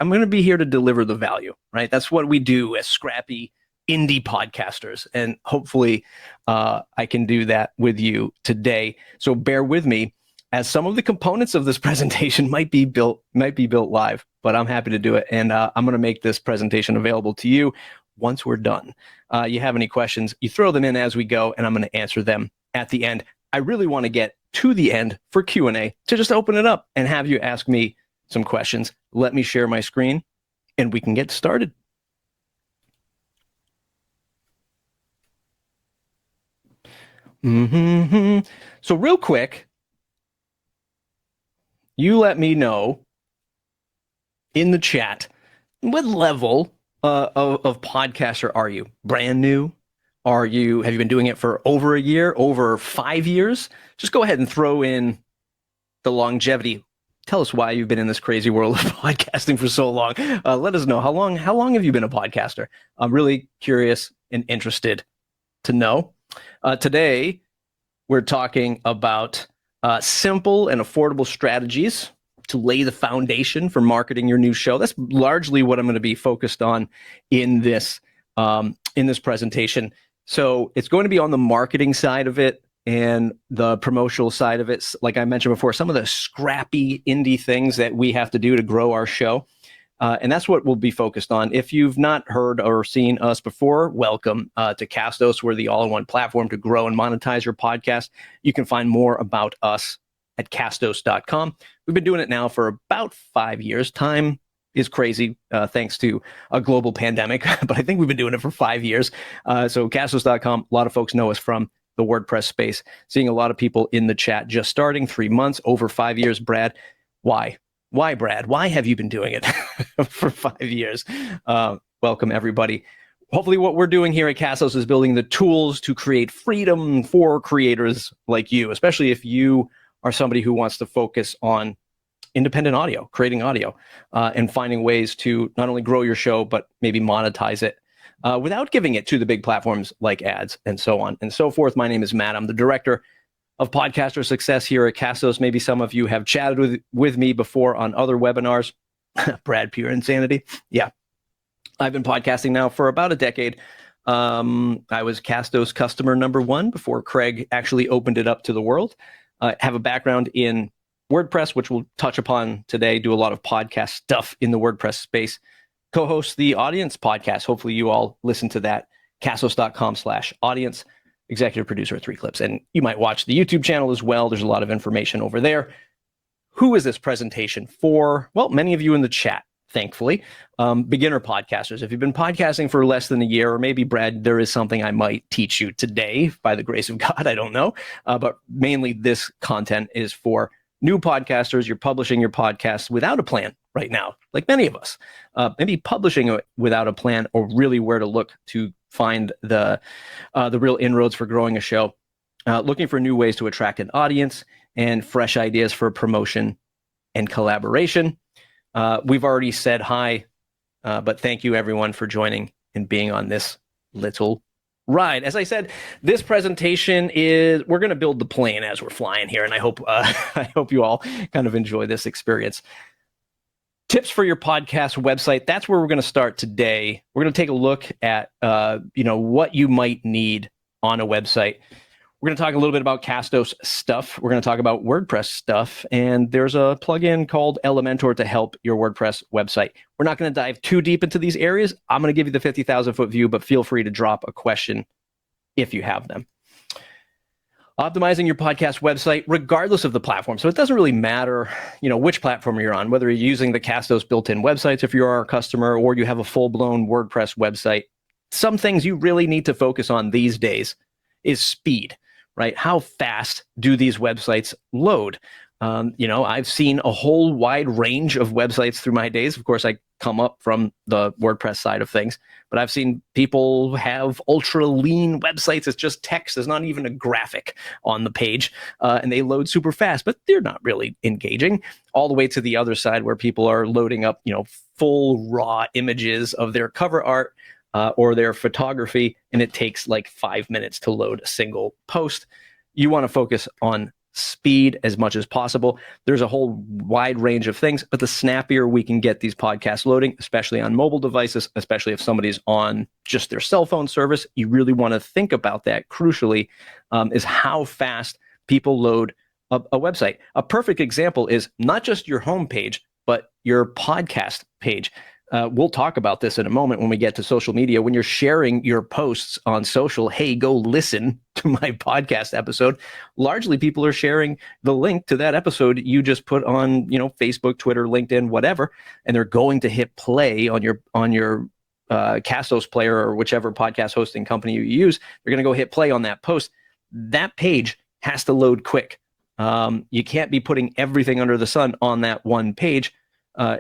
I'm going to be here to deliver the value, right? That's what we do as scrappy indie podcasters. And hopefully I can do that with you today. So bear with me, as some of the components of this presentation might be built live, but I'm happy to do it. And I'm going to make this presentation available to you once we're done. You have any questions, you throw them in as we go, and I'm going to answer them at the end. I really want to get to the end for Q&A to just open it up and have you ask me some questions. Let me share my screen and we can get started. So real quick, you let me know in the chat, what level of podcaster are you? Brand new? Have you been doing it for over a year, over 5 years? Just go ahead and throw in the longevity. Tell us why you've been in this crazy world of podcasting for so long. Let us know how long have you been a podcaster? I'm really curious and interested to know. Today, we're talking about simple and affordable strategies to lay the foundation for marketing your new show. That's largely what I'm going to be focused on in this presentation. So it's going to be on the marketing side of it and the promotional side of it. Like I mentioned before, some of the scrappy indie things that we have to do to grow our show. And that's what we'll be focused on. If you've not heard or seen us before, welcome to Castos. We're the all-in-one platform to grow and monetize your podcast. You can find more about us at castos.com. We've been doing it now for about 5 years. Time is crazy thanks to a global pandemic, but I think we've been doing it for 5 years. So castos.com, a lot of folks know us from the WordPress space. Seeing a lot of people in the chat just starting 3 months, over 5 years. Brad, why? Why, Brad? Why have you been doing it for 5 years? Welcome, everybody. Hopefully what we're doing here at Castos is building the tools to create freedom for creators like you, especially if you are somebody who wants to focus on independent audio, creating audio, and finding ways to not only grow your show, but maybe monetize it without giving it to the big platforms like ads and so on and so forth. My name is Matt. I'm the director of podcaster success here at Castos. Maybe some of you have chatted with me before on other webinars. Brad, pure insanity. Yeah. I've been podcasting now for about a decade. I was Castos customer number 1 before Craig actually opened it up to the world. I have a background in WordPress, which we'll touch upon today, do a lot of podcast stuff in the WordPress space, co-host the Audience podcast. Hopefully you all listen to that, castos.com/audience, executive producer of 3 Clips. And you might watch the YouTube channel as well. There's a lot of information over there. Who is this presentation for? Well, many of you in the chat, thankfully, beginner podcasters. If you've been podcasting for less than a year, or maybe, Brad, there is something I might teach you today by the grace of God, I don't know. But mainly this content is for new podcasters. You're publishing your podcast without a plan right now, like many of us. Maybe publishing it without a plan, or really where to look to find the real inroads for growing a show. Looking for new ways to attract an audience and fresh ideas for promotion and collaboration. We've already said hi, but thank you everyone for joining and being on this little ride. As I said, this presentation we're going to build the plane as we're flying here, and I hope you all kind of enjoy this experience. Tips for your podcast website. That's where we're going to start today. We're going to take a look at what you might need on a website. We're going to talk a little bit about Castos stuff. We're going to talk about WordPress stuff, and there's a plugin called Elementor to help your WordPress website. We're not going to dive too deep into these areas. I'm going to give you the 50,000-foot view, but feel free to drop a question if you have them. Optimizing your podcast website, regardless of the platform. So it doesn't really matter, which platform you're on, whether you're using the Castos built-in websites, if you're our customer, or you have a full-blown WordPress website. Some things you really need to focus on these days is speed. Right? How fast do these websites load? I've seen a whole wide range of websites through my days. Of course, I come up from the WordPress side of things, but I've seen people have ultra lean websites. It's just text. There's not even a graphic on the page, and they load super fast, but they're not really engaging. All the way to the other side where people are loading up, full raw images of their cover art, or their photography, and it takes like 5 minutes to load a single post. You want to focus on speed as much as possible. There's a whole wide range of things, but the snappier we can get these podcasts loading, especially on mobile devices, especially if somebody's on just their cell phone service, you really want to think about that crucially, is how fast people load a website. A perfect example is not just your homepage, but your podcast page. We'll talk about this in a moment when we get to social media. When you're sharing your posts on social, hey, go listen to my podcast episode. Largely, people are sharing the link to that episode you just put on, Facebook, Twitter, LinkedIn, whatever, and they're going to hit play on your Castos player or whichever podcast hosting company you use. They're going to go hit play on that post. That page has to load quick. You can't be putting everything under the sun on that one page.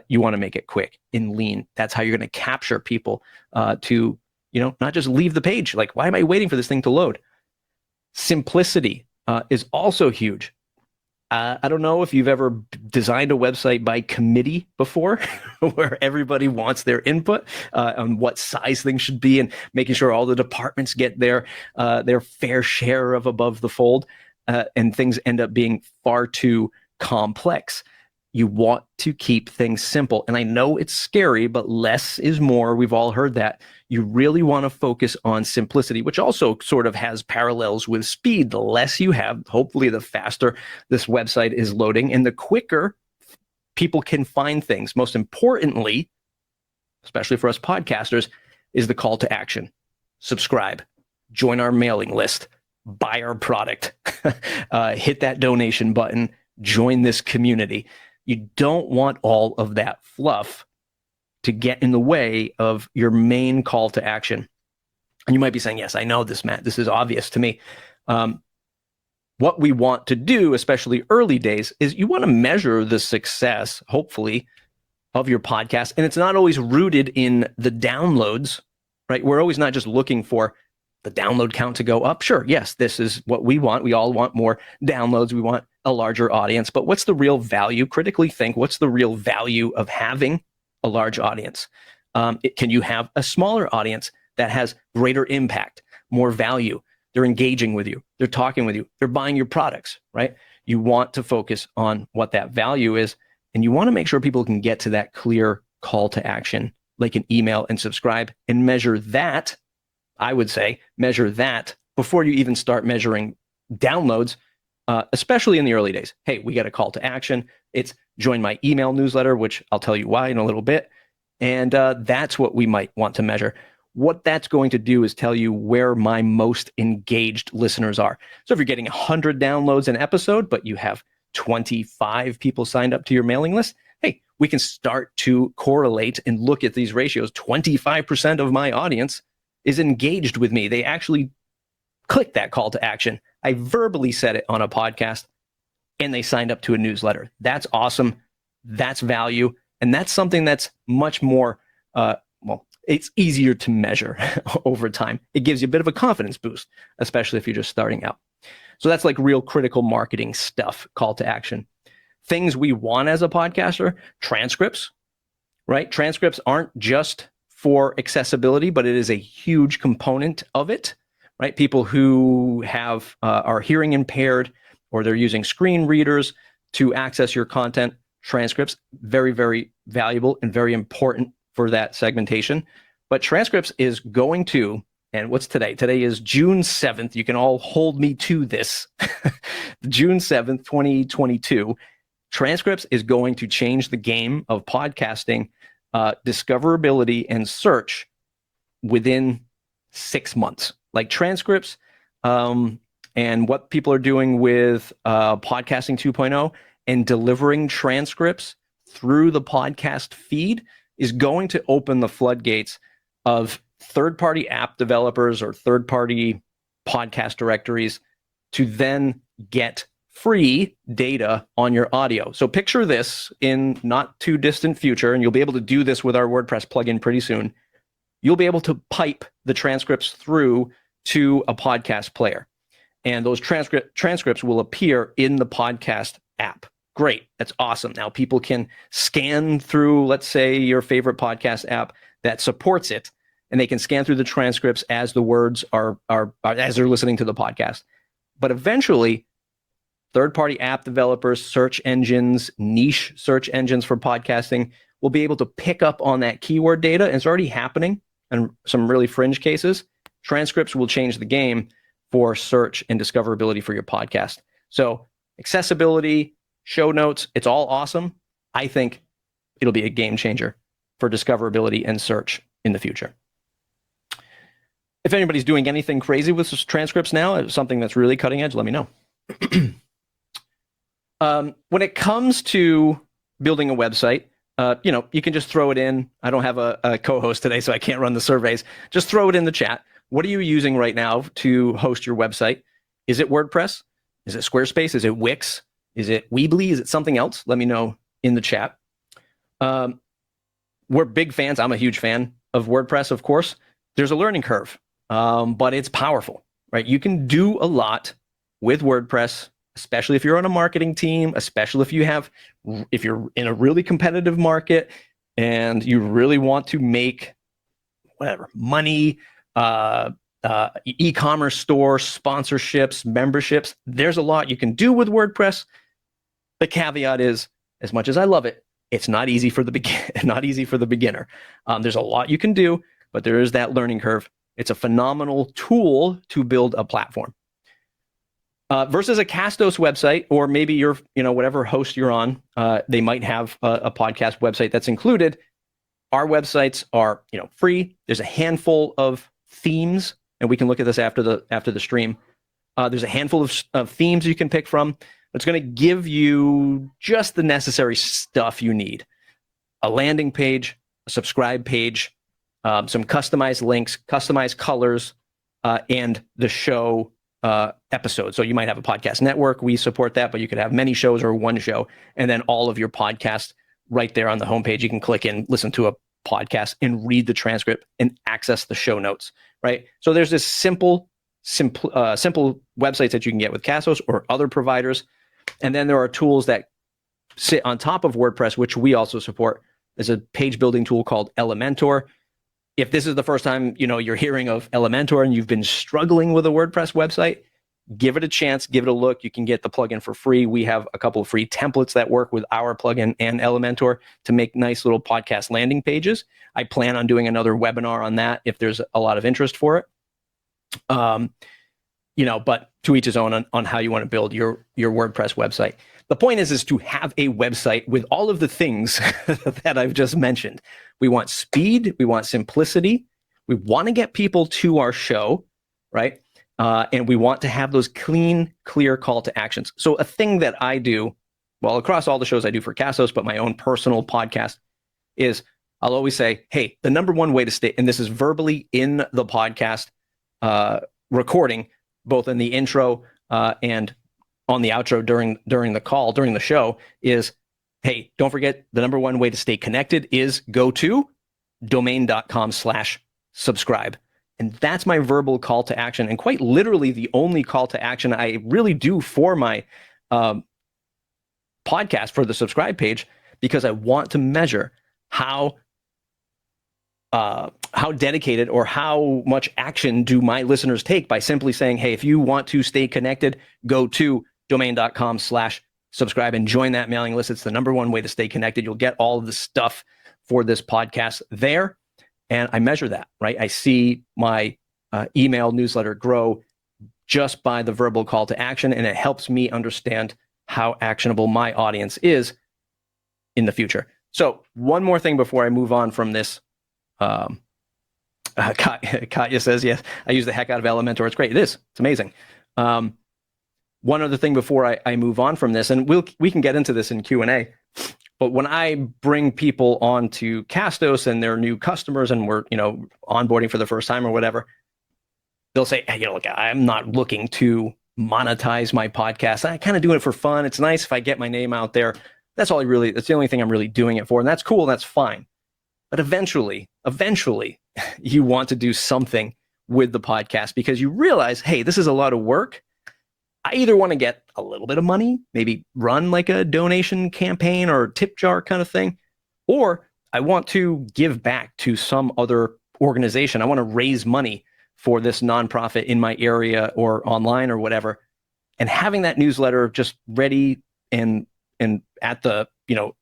You want to make it quick and lean. That's how you're going to capture people to, not just leave the page. Like, why am I waiting for this thing to load? Simplicity is also huge. I don't know if you've ever designed a website by committee before, where everybody wants their input on what size things should be and making sure all the departments get their fair share of above the fold, and things end up being far too complex. You want to keep things simple. And I know it's scary, but less is more. We've all heard that. You really want to focus on simplicity, which also sort of has parallels with speed. The less you have, hopefully the faster this website is loading and the quicker people can find things. Most importantly, especially for us podcasters, is the call to action. Subscribe, join our mailing list, buy our product, hit that donation button, join this community. You don't want all of that fluff to get in the way of your main call to action. And you might be saying, yes, I know this, Matt. This is obvious to me. What we want to do, especially early days, is you want to measure the success, hopefully, of your podcast. And it's not always rooted in the downloads, right? We're always not just looking for the download count to go up. Sure, yes, this is what we want. We all want more downloads. We want a larger audience. But what's the real value? Critically think, what's the real value of having a large audience? Can you have a smaller audience that has greater impact, more value? They're engaging with you. They're talking with you. They're buying your products, right? You want to focus on what that value is, and you want to make sure people can get to that clear call to action, like an email and subscribe, and measure that. I would say measure that before you even start measuring downloads, especially in the early days. Hey, we got a call to action. It's join my email newsletter, which I'll tell you why in a little bit. And that's what we might want to measure. What that's going to do is tell you where my most engaged listeners are. So if you're getting 100 downloads an episode, but you have 25 people signed up to your mailing list, hey, we can start to correlate and look at these ratios. 25% of my audience is engaged with me. They actually click that call to action. I verbally said it on a podcast and they signed up to a newsletter. That's awesome. That's value. And that's something that's much more, it's easier to measure over time. It gives you a bit of a confidence boost, especially if you're just starting out. So that's like real critical marketing stuff, call to action. Things we want as a podcaster, transcripts, right? Transcripts aren't just for accessibility, but it is a huge component of it, right? People who are hearing impaired or they're using screen readers to access your content, transcripts, very, very valuable and very important for that segmentation. But transcripts is going to, and what's today? Today is June 7th. You can all hold me to this. June 7th, 2022. Transcripts is going to change the game of podcasting discoverability and search within 6 months. Like transcripts and what people are doing with podcasting 2.0 and delivering transcripts through the podcast feed is going to open the floodgates of third-party app developers or third-party podcast directories to then get free data on your audio. So picture this in not too distant future, and you'll be able to do this with our WordPress plugin pretty soon. You'll be able to pipe the transcripts through to a podcast player, and those transcripts will appear in the podcast app. Great. That's awesome. Now people can scan through, let's say, your favorite podcast app that supports it, and they can scan through the transcripts as the words are as they're listening to the podcast. But eventually, third-party app developers, search engines, niche search engines for podcasting will be able to pick up on that keyword data. And it's already happening in some really fringe cases. Transcripts will change the game for search and discoverability for your podcast. So accessibility, show notes, it's all awesome. I think it'll be a game changer for discoverability and search in the future. If anybody's doing anything crazy with transcripts now, something that's really cutting edge, let me know. When it comes to building a website, you can just throw it in. I don't have a co-host today, so I can't run the surveys. Just throw it in the chat. What are you using right now to host your website? Is it WordPress? Is it Squarespace? Is it Wix? Is it Weebly? Is it something else? Let me know in the chat. We're big fans. I'm a huge fan of WordPress, of course. There's a learning curve, but it's powerful, right? You can do a lot with WordPress, especially if you're on a marketing team, especially if you're in a really competitive market and you really want to make money, e-commerce store, sponsorships, memberships. There's a lot you can do with WordPress. The caveat is, as much as I love it, it's not easy for the beginner. There's a lot you can do, but there is that learning curve. It's a phenomenal tool to build a platform. Versus a Castos website, or maybe your, whatever host you're on, they might have a podcast website that's included. Our websites are, free. There's a handful of themes, and we can look at this after the stream. There's a handful of themes you can pick from. It's going to give you just the necessary stuff you need: a landing page, a subscribe page, some customized links, customized colors, and the show episode. So you might have a podcast network. We support that, but you could have many shows or one show, and then all of your podcasts right there on the homepage. You can click in, listen to a podcast, and read the transcript and access the show notes, right? So there's this simple websites that you can get with Castos or other providers. And then there are tools that sit on top of WordPress, which we also support. There's a page building tool called Elementor. If this is the first time you're hearing of Elementor and you've been struggling with a WordPress website, give it a chance, give it a look. You can get the plugin for free. We have a couple of free templates that work with our plugin and Elementor to make nice little podcast landing pages. I plan on doing another webinar on that if there's a lot of interest for it. But to each his own on how you want to build your WordPress website. The point is to have a website with all of the things that I've just mentioned. We want speed. We want simplicity. We want to get people to our show, right? And we want to have those clean, clear call to actions. So a thing that I do, well, across all the shows I do for Castos, but my own personal podcast, is I'll always say, hey, the number one way to stay, and this is verbally in the podcast recording, both in the intro and on the outro during the call, during the show, is, hey, don't forget, the number one way to stay connected is go to domain.com/subscribe. And that's my verbal call to action, and quite literally the only call to action I really do for my podcast, for the subscribe page, because I want to measure how dedicated or how much action do my listeners take by simply saying, hey, if you want to stay connected, go to domain.com/subscribe and join that mailing list. It's the number one way to stay connected. You'll get all of the stuff for this podcast there. And I measure that, right? I see my email newsletter grow just by the verbal call to action, and it helps me understand how actionable my audience is in the future. So one more thing before I move on from this. Katya says, yes, I use the heck out of Elementor. It's great. It is. It's amazing. One other thing before I move on from this, and we can get into this in Q&A, but when I bring people onto Castos and they're new customers and we're, onboarding for the first time or whatever, they'll say, hey, look, I'm not looking to monetize my podcast. I kind of do it for fun. It's nice if I get my name out there. That's the only thing I'm really doing it for. And that's cool. And that's fine. But eventually, you want to do something with the podcast because you realize, hey, this is a lot of work. I either want to get a little bit of money, maybe run like a donation campaign or tip jar kind of thing, or I want to give back to some other organization. I want to raise money for this nonprofit in my area or online or whatever. and having that newsletter just ready and at the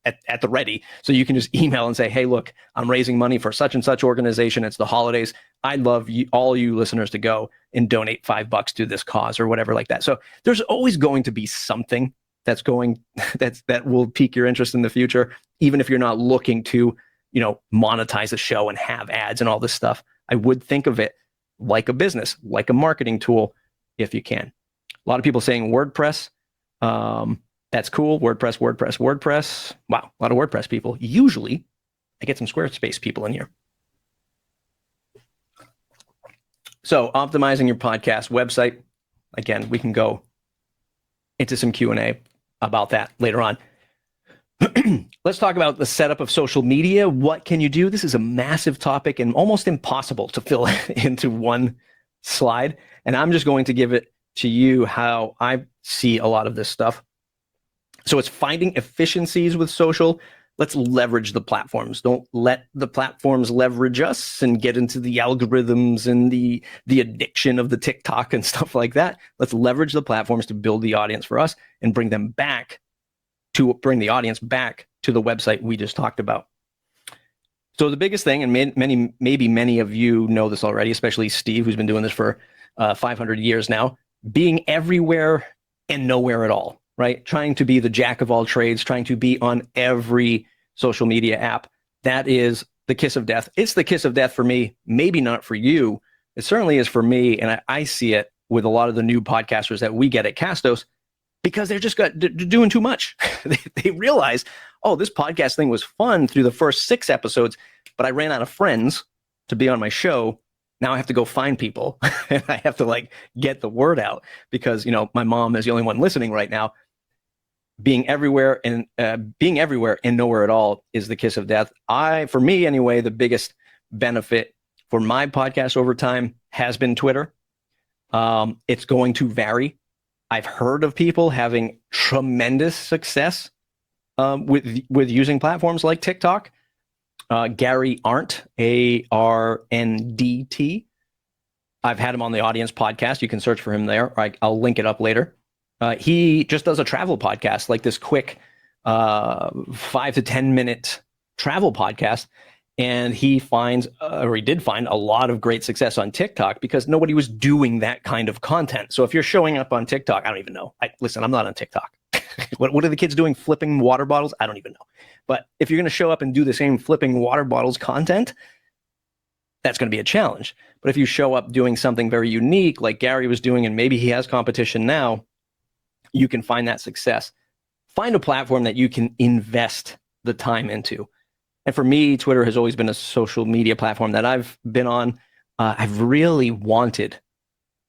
at the ready, so you can just email and say, hey, look, I'm raising money for such and such organization. It's the holidays. I'd love all you listeners to go and donate $5 to this cause or whatever like that. So there's always going to be something that will pique your interest in the future, even if you're not looking to monetize a show and have ads and all this stuff. I would think of it like a business, like a marketing tool, if you can. A lot of people saying WordPress. That's cool. WordPress. Wow, a lot of WordPress people. Usually, I get some Squarespace people in here. So, optimizing your podcast website. Again, we can go into some Q&A about that later on. Let's talk about the setup of social media. What can you do? This is a massive topic and almost impossible to fill into one slide. And I'm just going to give it to you how I see a lot of this stuff. So it's finding efficiencies with social. Let's leverage the platforms. Don't let the platforms leverage us and get into the algorithms and the addiction of the TikTok and stuff like that. Let's leverage the platforms to build the audience for us and bring the audience back to the website we just talked about. So the biggest thing, and maybe many of you know this already, especially Steve, who's been doing this for 500 years now, being everywhere and nowhere at all. Right? Trying to be the jack of all trades, trying to be on every social media app. That is the kiss of death. It's the kiss of death for me, maybe not for you. It certainly is for me. And I see it with a lot of the new podcasters that we get at Castos, because they're doing too much. They realize, oh, this podcast thing was fun through the first 6 episodes, but I ran out of friends to be on my show. Now I have to go find people and I have to get the word out because, my mom is the only one listening right now. Being everywhere and nowhere at all is the kiss of death. For me anyway, the biggest benefit for my podcast over time has been Twitter. It's going to vary. I've heard of people having tremendous success with using platforms like TikTok. Gary Arndt, ARNDT. I've had him on the Audience podcast. You can search for him there. I'll link it up later. He just does a travel podcast, like this quick 5 to 10 minute travel podcast. And he did find a lot of great success on TikTok because nobody was doing that kind of content. So if you're showing up on TikTok, I don't even know. Listen, I'm not on TikTok. What are the kids doing? Flipping water bottles? I don't even know. But if you're going to show up and do the same flipping water bottles content, that's going to be a challenge. But if you show up doing something very unique, like Gary was doing, and maybe he has competition now, you can find that success. Find a platform that you can invest the time into. And for me, Twitter has always been a social media platform that I've been on. I've really wanted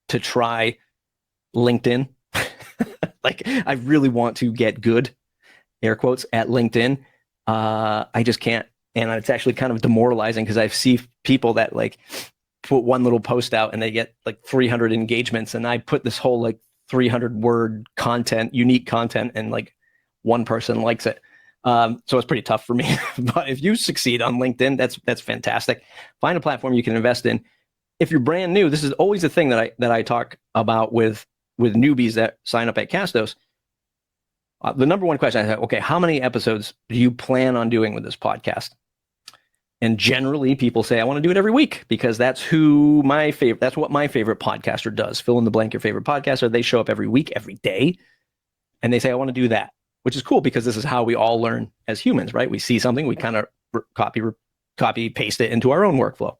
to try LinkedIn. I really want to get good, air quotes, at LinkedIn. I just can't. And it's actually kind of demoralizing because I see people that put one little post out and they get 300 engagements. And I put this whole 300 word content, unique content, and one person likes it. So it's pretty tough for me. But if you succeed on LinkedIn, that's fantastic. Find a platform you can invest in. If you're brand new, this is always the thing that I talk about with newbies that sign up at Castos. The number one question I say, okay, how many episodes do you plan on doing with this podcast? And generally people say, I want to do it every week because that's what my favorite podcaster does. Fill in the blank, your favorite podcaster. They show up every week, every day. And they say, I want to do that, which is cool because this is how we all learn as humans, right? We see something, we kind of copy, paste it into our own workflow.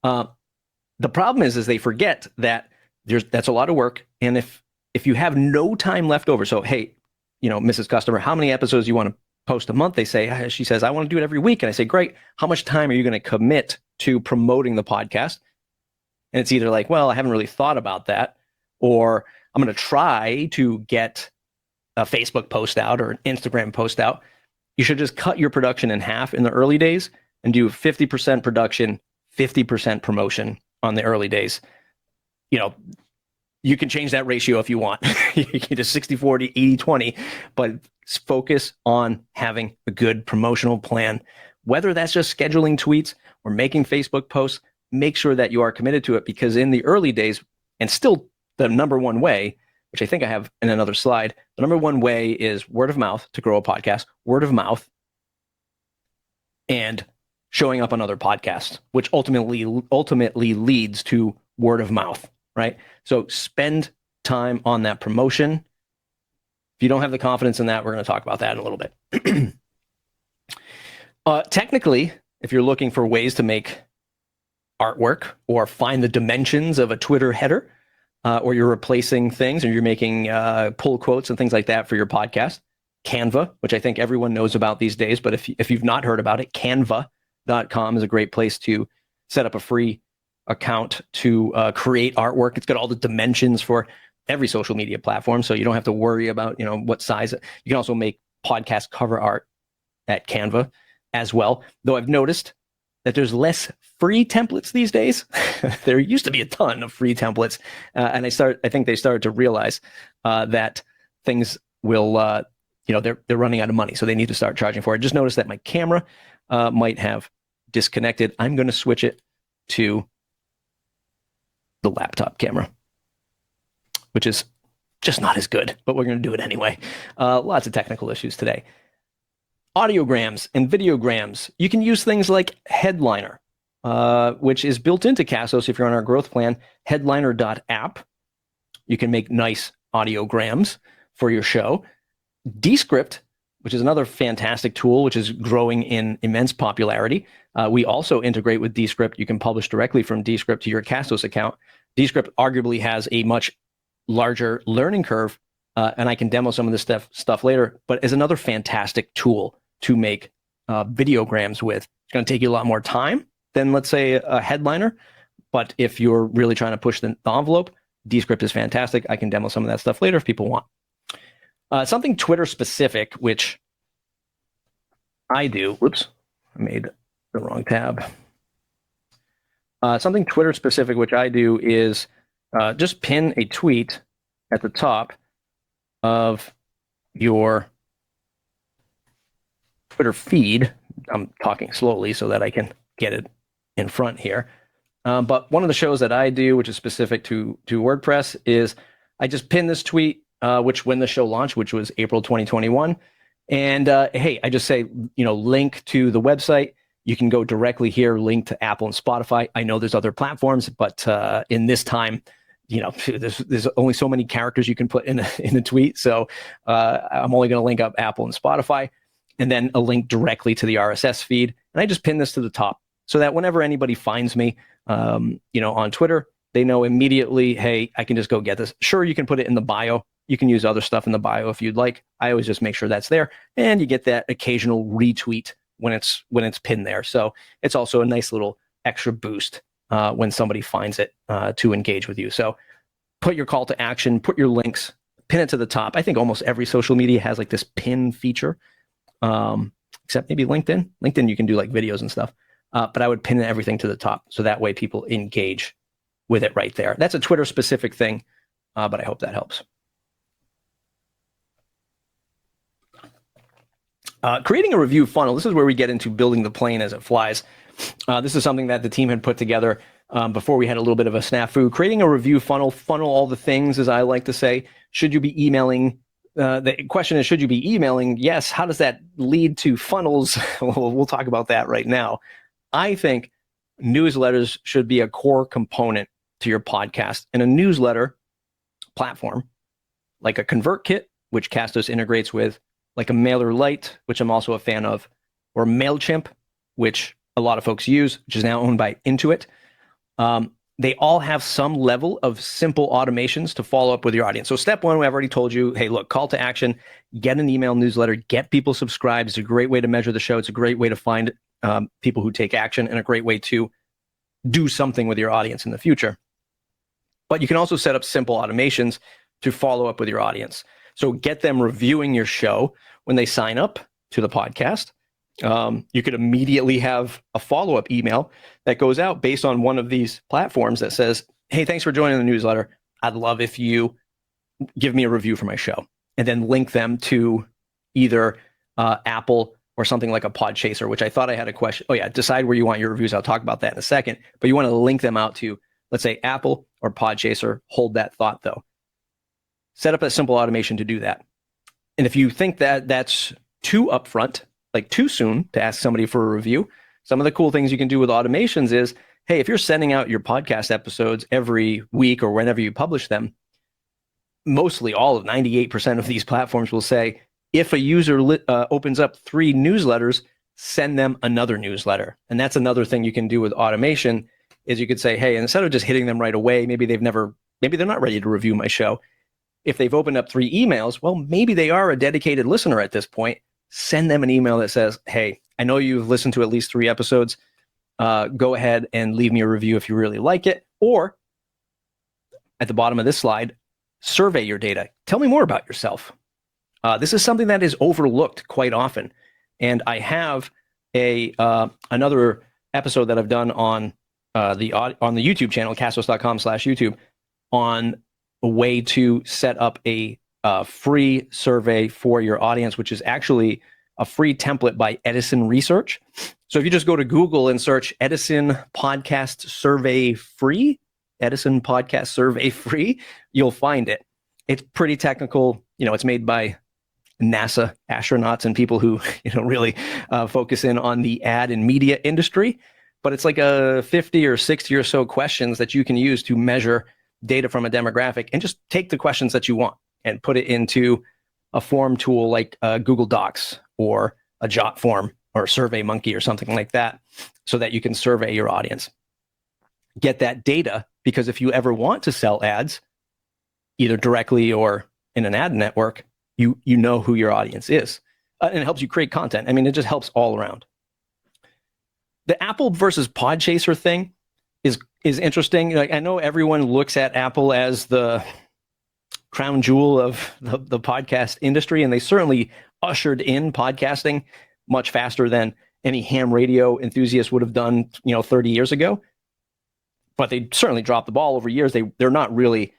The problem is they forget that that's a lot of work. And if you have no time left over, so, hey, Mrs. Customer, how many episodes do you want to post a month? She says, I want to do it every week. And I say, great. How much time are you going to commit to promoting the podcast? And it's either well, I haven't really thought about that, or I'm going to try to get a Facebook post out or an Instagram post out. You should just cut your production in half in the early days and do 50% production, 50% promotion on the early days. You can change that ratio if you want. You can do 60-40, 80-20, but focus on having a good promotional plan. Whether that's just scheduling tweets or making Facebook posts, make sure that you are committed to it, because in the early days, and still the number one way, which I think I have in another slide. The number one way is word of mouth to grow a podcast, word of mouth, and showing up on other podcasts, which ultimately leads to word of mouth, right? So spend time on that promotion. If you don't have the confidence in that, we're going to talk about that in a little bit. Technically, if you're looking for ways to make artwork or find the dimensions of a Twitter header, or you're replacing things or you're making pull quotes and things like that for your podcast, Canva, which I think everyone knows about these days, but if you've not heard about it, canva.com is a great place to set up a free account to create artwork. It's got all the dimensions for every social media platform, so you don't have to worry about what size. You can also make podcast cover art at Canva as well, though I've noticed that there's less free templates these days. There used to be a ton of free templates, and I think they started to realize that things will, they're running out of money, so they need to start charging for it. Just noticed that my camera might have disconnected. I'm going to switch it to the laptop camera, which is just not as good, but we're going to do it anyway. Lots of technical issues today. Audiograms and videograms. You can use things like Headliner, which is built into Castos if you're on our growth plan, headliner.app. You can make nice audiograms for your show. Descript, which is another fantastic tool, which is growing in immense popularity. We also integrate with Descript. You can publish directly from Descript to your Castos account. Descript arguably has a much larger learning curve, and I can demo some of this stuff later, but is another fantastic tool to make videograms with. It's going to take you a lot more time than, let's say, a Headliner, but if you're really trying to push the envelope, Descript is fantastic. I can demo some of that stuff later if people want. Something Twitter specific, which I do. Whoops, I made the wrong tab. Something Twitter specific, which I do, is just pin a tweet at the top of your Twitter feed. I'm talking slowly so that I can get it in front here. But one of the shows that I do, which is specific to WordPress, is I just pin this tweet, which when the show launched, which was April 2021. And hey, I just say, link to the website. You can go directly here, link to Apple and Spotify. I know there's other platforms, but in this time, there's only so many characters you can put in a tweet. So I'm only going to link up Apple and Spotify, and then a link directly to the RSS feed. And I just pin this to the top so that whenever anybody finds me, on Twitter, they know immediately, hey, I can just go get this. Sure, you can put it in the bio. You can use other stuff in the bio if you'd like. I always just make sure that's there, and you get that occasional retweet when it's pinned there. So it's also a nice little extra boost when somebody finds it to engage with you. So put your call to action, put your links, pin it to the top. I think almost every social media has like this pin feature, except maybe LinkedIn. LinkedIn, you can do like videos and stuff, but I would pin everything to the top so that way people engage with it right there. That's a Twitter specific thing, but I hope that helps. Creating a review funnel. This is where we get into building the plane as it flies. This is something that the team had put together before we had a little bit of a snafu. Creating a review funnel all the things, as I like to say. Should you be emailing? The question is, should you be emailing? Yes. How does that lead to funnels? We'll talk about that right now. I think newsletters should be a core component to your podcast. And a newsletter platform, like a ConvertKit, which Castos integrates with, like a MailerLite, which I'm also a fan of, or MailChimp, which a lot of folks use, which is now owned by Intuit. They all have some level of simple automations to follow up with your audience. So step one, I've already told you, hey, look, call to action, get an email newsletter, get people subscribed. It's a great way to measure the show. It's a great way to find people who take action, and a great way to do something with your audience in the future. But you can also set up simple automations to follow up with your audience. So get them reviewing your show when they sign up to the podcast. You could immediately have a follow-up email that goes out based on one of these platforms that says, hey, thanks for joining the newsletter. I'd love if you give me a review for my show, and then link them to either Apple or something like a Podchaser, which I thought I had a question. Oh yeah, decide where you want your reviews. I'll talk about that in a second. But you want to link them out to, let's say, Apple or Podchaser. Hold that thought though. set up a simple automation to do that. And if you think that that's too upfront, like too soon to ask somebody for a review, some of the cool things you can do with automations is, hey, if you're sending out your podcast episodes every week or whenever you publish them, mostly all of 98% of these platforms will say, if a user opens up 3 newsletters, send them another newsletter. And that's another thing you can do with automation is you could say, hey, instead of just hitting them right away, maybe they're not ready to review my show. If they've opened up 3 emails, well, maybe they are a dedicated listener at this point. Send them an email that says, hey, I know you've listened to at least 3 episodes. Go ahead and leave me a review if you really like it. Or at the bottom of this slide, survey your data. Tell me more about yourself. This is something that is overlooked quite often. And I have another episode that I've done on the YouTube channel, castos.com/YouTube, on a way to set up a free survey for your audience, which is actually a free template by Edison Research. So if you just go to Google and search Edison Podcast Survey Free, Edison Podcast Survey Free, you'll find it. It's pretty technical. It's made by NASA astronauts and people who really focus in on the ad and media industry. But it's like a 50 or 60 or so questions that you can use to measure data from a demographic and just take the questions that you want and put it into a form tool like Google Docs or a Jot form or SurveyMonkey or something like that, so that you can survey your audience. Get that data, because if you ever want to sell ads, either directly or in an ad network, you know who your audience is. And it helps you create content. I mean, it just helps all around. The Apple versus Podchaser thing is interesting. Like, I know everyone looks at Apple as the crown jewel of the podcast industry, and they certainly ushered in podcasting much faster than any ham radio enthusiast would have done, 30 years ago. But they certainly dropped the ball over years. They're not really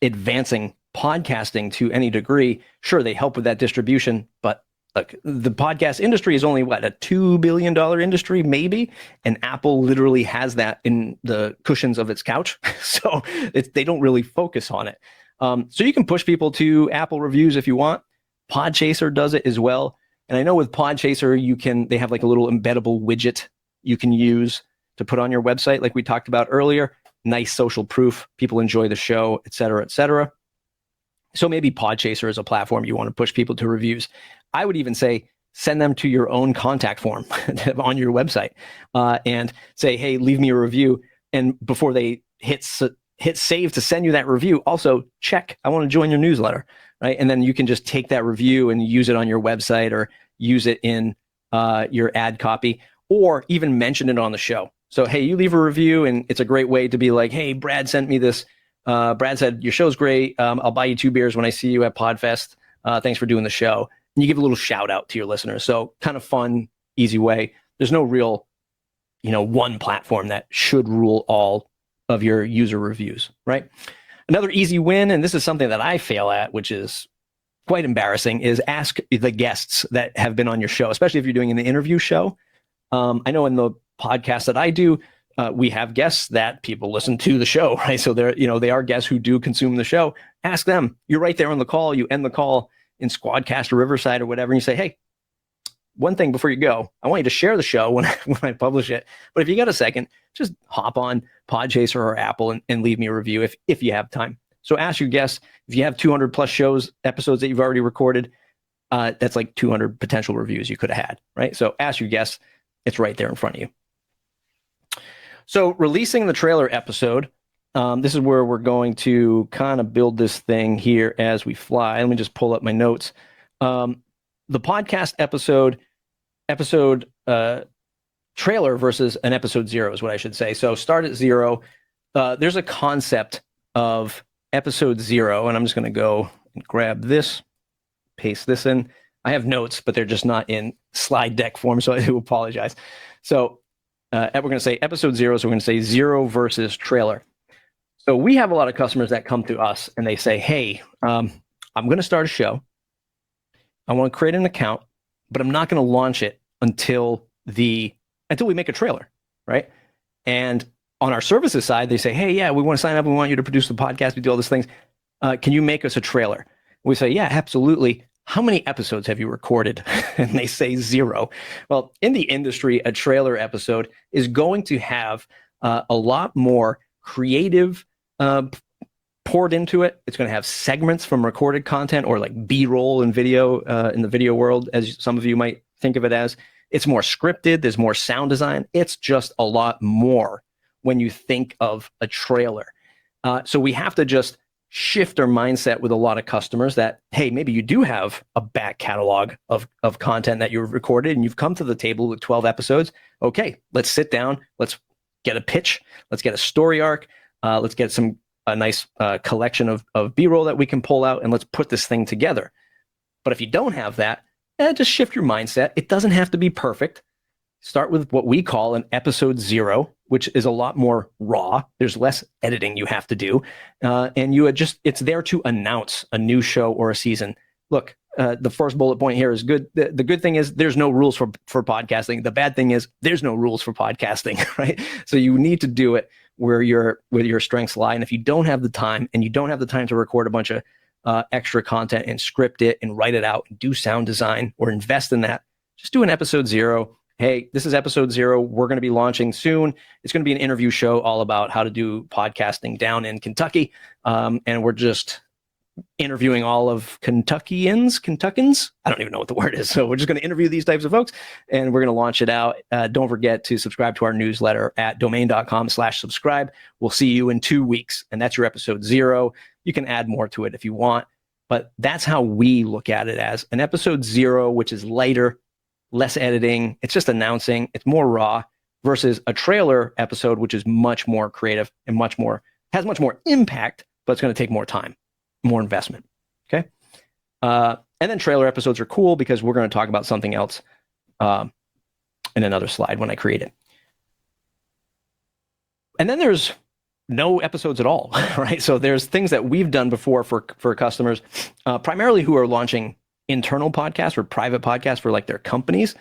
advancing podcasting to any degree. Sure, they help with that distribution, but look, the podcast industry is only a $2 billion industry, maybe, and Apple literally has that in the cushions of its couch. So they don't really focus on it. So you can push people to Apple reviews if you want. Podchaser does it as well. And I know with Podchaser, they have like a little embeddable widget you can use to put on your website, like we talked about earlier. Nice social proof. People enjoy the show, et cetera, et cetera. So maybe Podchaser is a platform you want to push people to reviews. I would even say send them to your own contact form on your website and say, hey, leave me a review. And before they hit save to send you that review, also check, I want to join your newsletter, right? And then you can just take that review and use it on your website or use it in your ad copy, or even mention it on the show. So, hey, you leave a review, and it's a great way to be like, hey, Brad sent me this. Brad said, your show's great. I'll buy you 2 beers when I see you at PodFest. Thanks for doing the show. And you give a little shout out to your listeners. So kind of fun, easy way. There's no real, one platform that should rule all of your user reviews, right? Another easy win, and this is something that I fail at, which is quite embarrassing, is ask the guests that have been on your show, especially if you're doing an interview show. I know in the podcast that I do, we have guests that people listen to the show, right? So they are guests who do consume the show. Ask them. You're right there on the call. You end the call in Squadcast or Riverside or whatever, and you say, hey, one thing before you go, I want you to share the show when I publish it. But if you got a second, just hop on Podchaser or Apple and leave me a review if you have time. So ask your guests. If you have 200 plus episodes that you've already recorded, that's like 200 potential reviews you could have had, right? So ask your guests. It's right there in front of you. So releasing the trailer episode, this is where we're going to kind of build this thing here as we fly. Let me just pull up my notes. The podcast episode trailer versus an episode 0 is what I should say. So start at 0. There's a concept of episode 0, and I'm just going to go and grab this, paste this in. I have notes, but they're just not in slide deck form, so I do apologize. So we're going to say episode 0, so we're going to say 0 versus trailer. So we have a lot of customers that come to us and they say, hey, I'm going to start a show. I want to create an account, but I'm not going to launch it until we make a trailer, right? And on our services side, they say, hey, yeah, we want to sign up. We want you to produce the podcast. We do all these things. can you make us a trailer? We say, yeah, absolutely. How many episodes have you recorded? And they say 0. Well, in the industry, a trailer episode is going to have a lot more creative poured into it. It's going to have segments from recorded content, or like B-roll in video, in the video world, as some of you might think of it as. It's more scripted. There's more sound design. It's just a lot more when you think of a trailer. So we have to just shift our mindset with a lot of customers that, hey, maybe you do have a back catalog of content that you've recorded and you've come to the table with 12 episodes. Okay, let's sit down. Let's get a pitch. Let's get a story arc. Let's get a nice collection of B-roll that we can pull out, and let's put this thing together. But if you don't have that, just shift your mindset. It doesn't have to be perfect. Start with what we call an episode 0, which is a lot more raw. There's less editing you have to do. And it's there to announce a new show or a season. Look, the first bullet point here is good. The good thing is there's no rules for podcasting. The bad thing is there's no rules for podcasting, right? So you need to do it where your strengths lie. And if you don't have the time, and you don't have the time to record a bunch of extra content and script it and write it out and do sound design or invest in that, just do an episode 0. Hey, this is episode 0. We're going to be launching soon. It's going to be an interview show all about how to do podcasting down in Kentucky. And we're just interviewing all of Kentuckians. I don't even know what the word is. So we're just going to interview these types of folks, and we're going to launch it out. Don't forget to subscribe to our newsletter at domain.com/subscribe. We'll see you in 2 weeks. And that's your episode 0. You can add more to it if you want, but that's how we look at it, as an episode 0, which is lighter, less editing. It's just announcing. It's more raw, versus a trailer episode, which is much more creative and has much more impact, but it's going to take more time, more investment. Okay. And then trailer episodes are cool because we're going to talk about something else in another slide when I create it. And then there's no episodes at all, right? So there's things that we've done before for customers, primarily who are launching internal podcasts or private podcasts for like their companies.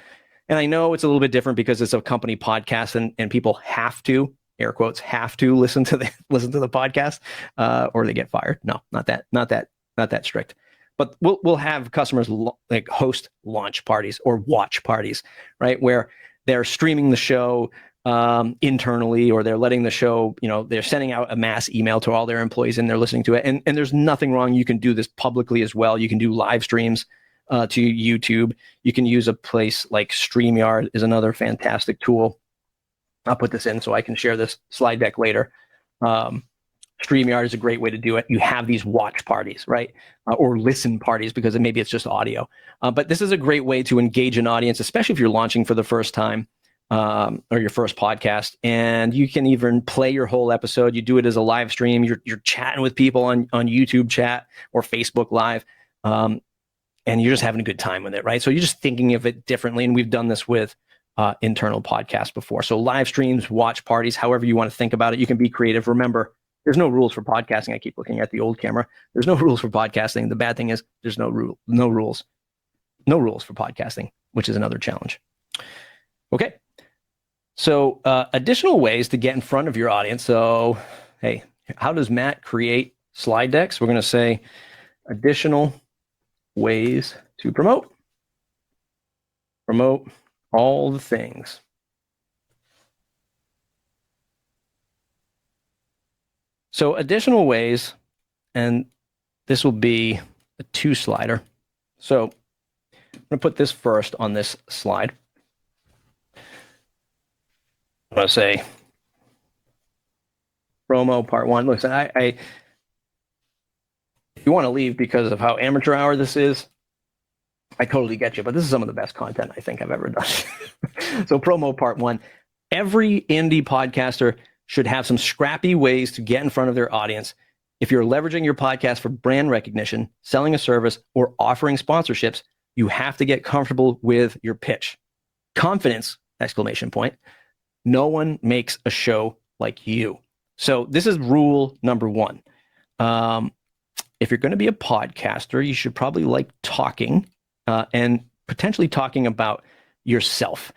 And I know it's a little bit different because it's a company podcast, and people have to, air quotes, have to listen to the podcast, or they get fired. No, not that strict. But we'll have customers like host launch parties or watch parties, right? Where they're streaming the show internally, or they're letting the show, they're sending out a mass email to all their employees and they're listening to it. And there's nothing wrong. You can do this publicly as well. You can do live streams to YouTube. You can use a place like StreamYard is another fantastic tool. I'll put this in so I can share this slide deck later. StreamYard is a great way to do it. You have these watch parties, right? Or listen parties, because maybe it's just audio. But this is a great way to engage an audience, especially if you're launching for the first time, or your first podcast. And you can even play your whole episode. You do it as a live stream. You're chatting with people on YouTube chat or Facebook Live. And you're just having a good time with it, right? So you're just thinking of it differently. And we've done this with internal podcasts before. So live streams, watch parties, however you want to think about it. You can be creative. Remember, there's no rules for podcasting. I keep looking at the old camera. There's no rules for podcasting. The bad thing is there's no rules for podcasting, which is another challenge. Okay. So additional ways to get in front of your audience. So, hey, how does Matt create slide decks? We're going to say additional ways to promote all the things. So additional ways, and this will be a 2-slider. So I'm going to put this first on this slide. I'm going to say promo part 1. Listen, if you want to leave because of how amateur hour this is, I totally get you, but this is some of the best content I think I've ever done. So promo part 1, every indie podcaster should have some scrappy ways to get in front of their audience. If you're leveraging your podcast for brand recognition, selling a service, or offering sponsorships, you have to get comfortable with your pitch. Confidence, exclamation point. No one makes a show like you. So this is rule number 1. If you're going to be a podcaster, you should probably like talking and potentially talking about yourself.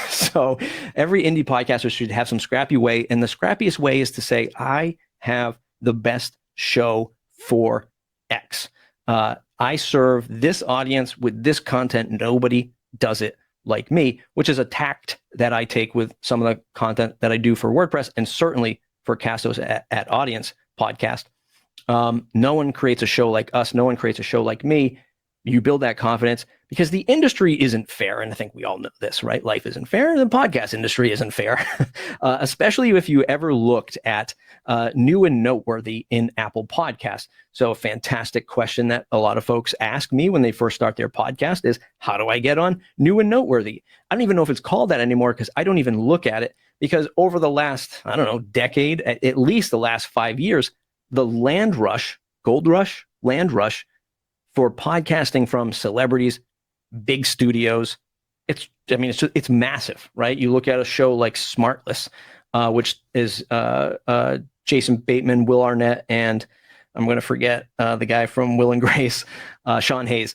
So every indie podcaster should have some scrappy way. And the scrappiest way is to say, I have the best show for X. I serve this audience with this content. Nobody does it like me, which is a tact that I take with some of the content that I do for WordPress and certainly for Castos at Audience podcast. No one creates a show like us. No one creates a show like me. You build that confidence because the industry isn't fair. And I think we all know this, right? Life isn't fair. The podcast industry isn't fair, especially if you ever looked at new and noteworthy in Apple Podcasts. So a fantastic question that a lot of folks ask me when they first start their podcast is, how do I get on new and noteworthy? I don't even know if it's called that anymore because I don't even look at it, because over the last, I don't know, decade, at least the last 5 years, the gold rush for podcasting from celebrities, big studios, it's massive, right? You look at a show like Smartless, which is Jason Bateman, Will Arnett, and I'm going to forget the guy from Will and Grace, Sean Hayes.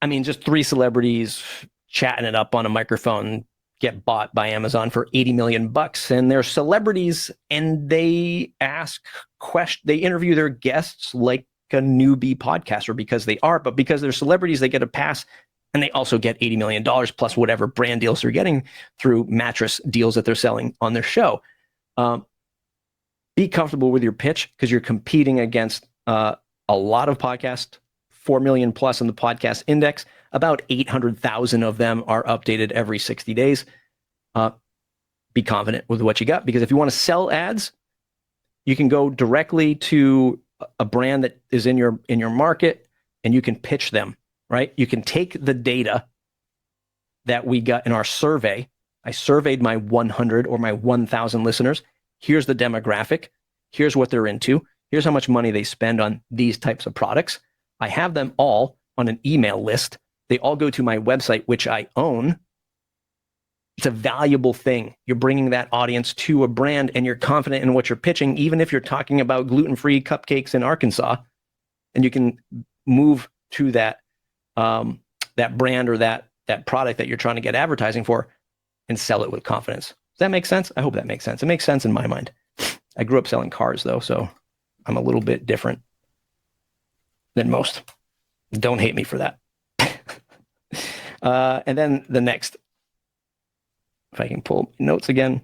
I mean, just 3 celebrities chatting it up on a microphone, get bought by Amazon for $80 million, and they're celebrities, and they ask questions, they interview their guests like a newbie podcaster because they are, but because they're celebrities, they get a pass, and they also get $80 million plus whatever brand deals they're getting through mattress deals that they're selling on their show. Be comfortable with your pitch because you're competing against a lot of podcasts, 4 million plus in the podcast index. About 800,000 of them are updated every 60 days. Be confident with what you got, because if you want to sell ads, you can go directly to a brand that is in your market and you can pitch them, right? You can take the data that we got in our survey. I surveyed my 100 or my 1,000 listeners. Here's the demographic. Here's what they're into. Here's how much money they spend on these types of products. I have them all on an email list. They all go to my website, which I own. It's a valuable thing. You're bringing that audience to a brand and you're confident in what you're pitching, even if you're talking about gluten-free cupcakes in Arkansas, and you can move to that brand or that product that you're trying to get advertising for and sell it with confidence. Does that make sense? I hope that makes sense. It makes sense in my mind. I grew up selling cars though, so I'm a little bit different than most. Don't hate me for that. And then the next, if I can pull notes again.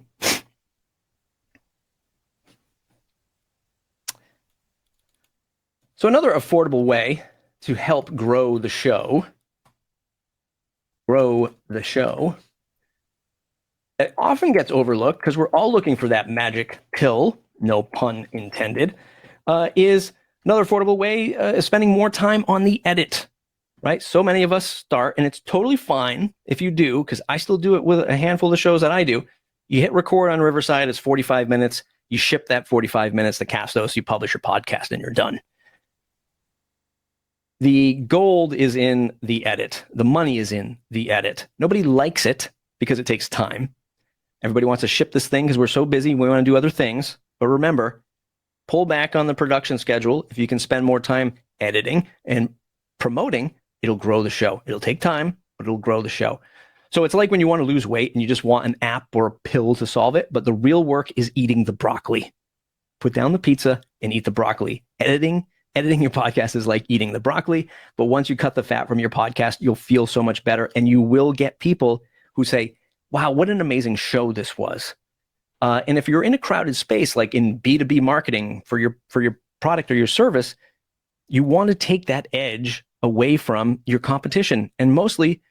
So another affordable way to help grow the show, it often gets overlooked because we're all looking for that magic pill, no pun intended, is another affordable way is spending more time on the edit. Right? So many of us start, and it's totally fine if you do, because I still do it with a handful of shows that I do. You hit record on Riverside, it's 45 minutes. You ship that 45 minutes to Castos, you publish your podcast, and you're done. The gold is in the edit. The money is in the edit. Nobody likes it because it takes time. Everybody wants to ship this thing because we're so busy. We want to do other things. But remember, pull back on the production schedule. If you can spend more time editing and promoting, it'll grow the show. It'll take time, but it'll grow the show. So it's like when you want to lose weight and you just want an app or a pill to solve it, but the real work is eating the broccoli. Put down the pizza and eat the broccoli. Editing your podcast is like eating the broccoli, but once you cut the fat from your podcast, you'll feel so much better, and you will get people who say, wow, what an amazing show this was. And if you're in a crowded space, like in B2B marketing for your product or your service, you want to take that edge away from your competition. And mostly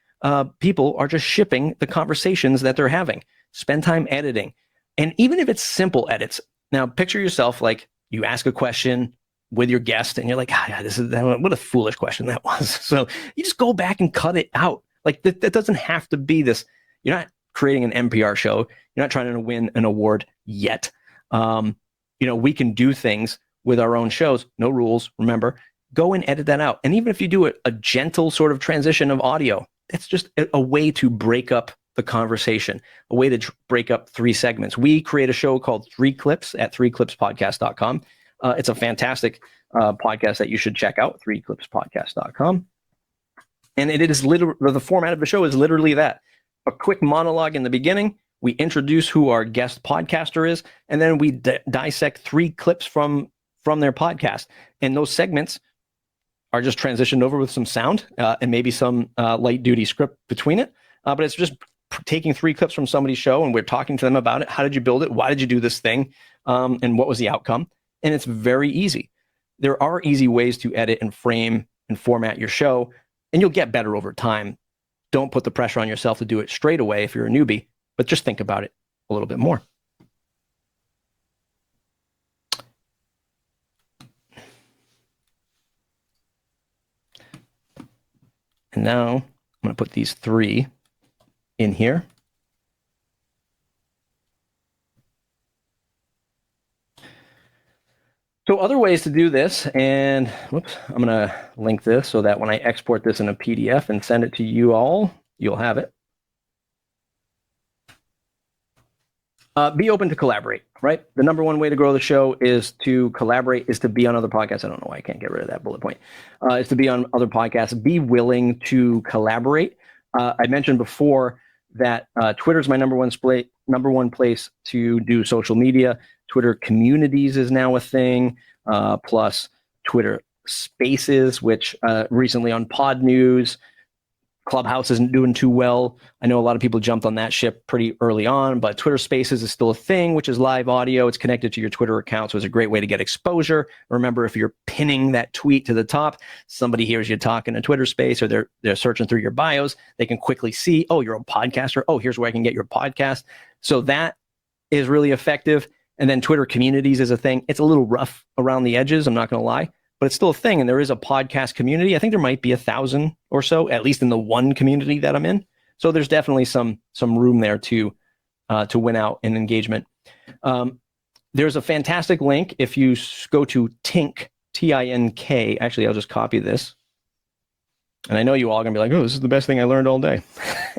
people are just shipping the conversations that they're having. Spend time editing. And even if it's simple edits, now picture yourself like you ask a question with your guest and you're like, what a foolish question that was. So you just go back and cut it out. Like that doesn't have to be this. You're not creating an NPR show. You're not trying to win an award yet. We can do things with our own shows. No rules, remember. Go and edit that out. And even if you do a gentle sort of transition of audio, it's just a way to break up the conversation, a way to break up 3 segments. We create a show called 3 Clips at 3clipspodcast.com. It's a fantastic podcast that you should check out, 3clipspodcast.com. And it is literally, the format of the show is literally that. A quick monologue in the beginning. We introduce who our guest podcaster is, and then we dissect 3 clips from from their podcast. And those segments are just transitioned over with some sound and maybe some light duty script between it. But it's just taking 3 clips from somebody's show and we're talking to them about it. How did you build it? Why did you do this thing? And what was the outcome? And it's very easy. There are easy ways to edit and frame and format your show, and you'll get better over time. Don't put the pressure on yourself to do it straight away if you're a newbie, but just think about it a little bit more. And now I'm going to put these 3 in here. So other ways to do this, and whoops, I'm going to link this so that when I export this in a PDF and send it to you all, you'll have it. Be open to collaborate, right? The number one way to grow the show is to collaborate, is to be on other podcasts. I don't know why I can't get rid of that bullet point. Is to be on other podcasts. Be willing to collaborate. I mentioned before that Twitter is my number one place to do social media. Twitter communities is now a thing, plus Twitter Spaces, which recently on Pod News, Clubhouse isn't doing too well. I know a lot of people jumped on that ship pretty early on, but Twitter Spaces is still a thing, which is live audio. It's connected to your Twitter account, so it's a great way to get exposure. Remember, if you're pinning that tweet to the top, somebody hears you talking in a Twitter space, or they're searching through your bios, they can quickly see, oh, you're a podcaster. Oh, here's where I can get your podcast. So that is really effective. And then Twitter communities is a thing. It's a little rough around the edges, I'm not going to lie, but it's still a thing. And there is a podcast community. I think there might be 1,000 or so, at least in the one community that I'm in. So there's definitely some room there to win out in engagement. There's a fantastic link. If you go to Tink, T-I-N-K, actually, I'll just copy this. And I know you all are going to be like, oh, this is the best thing I learned all day.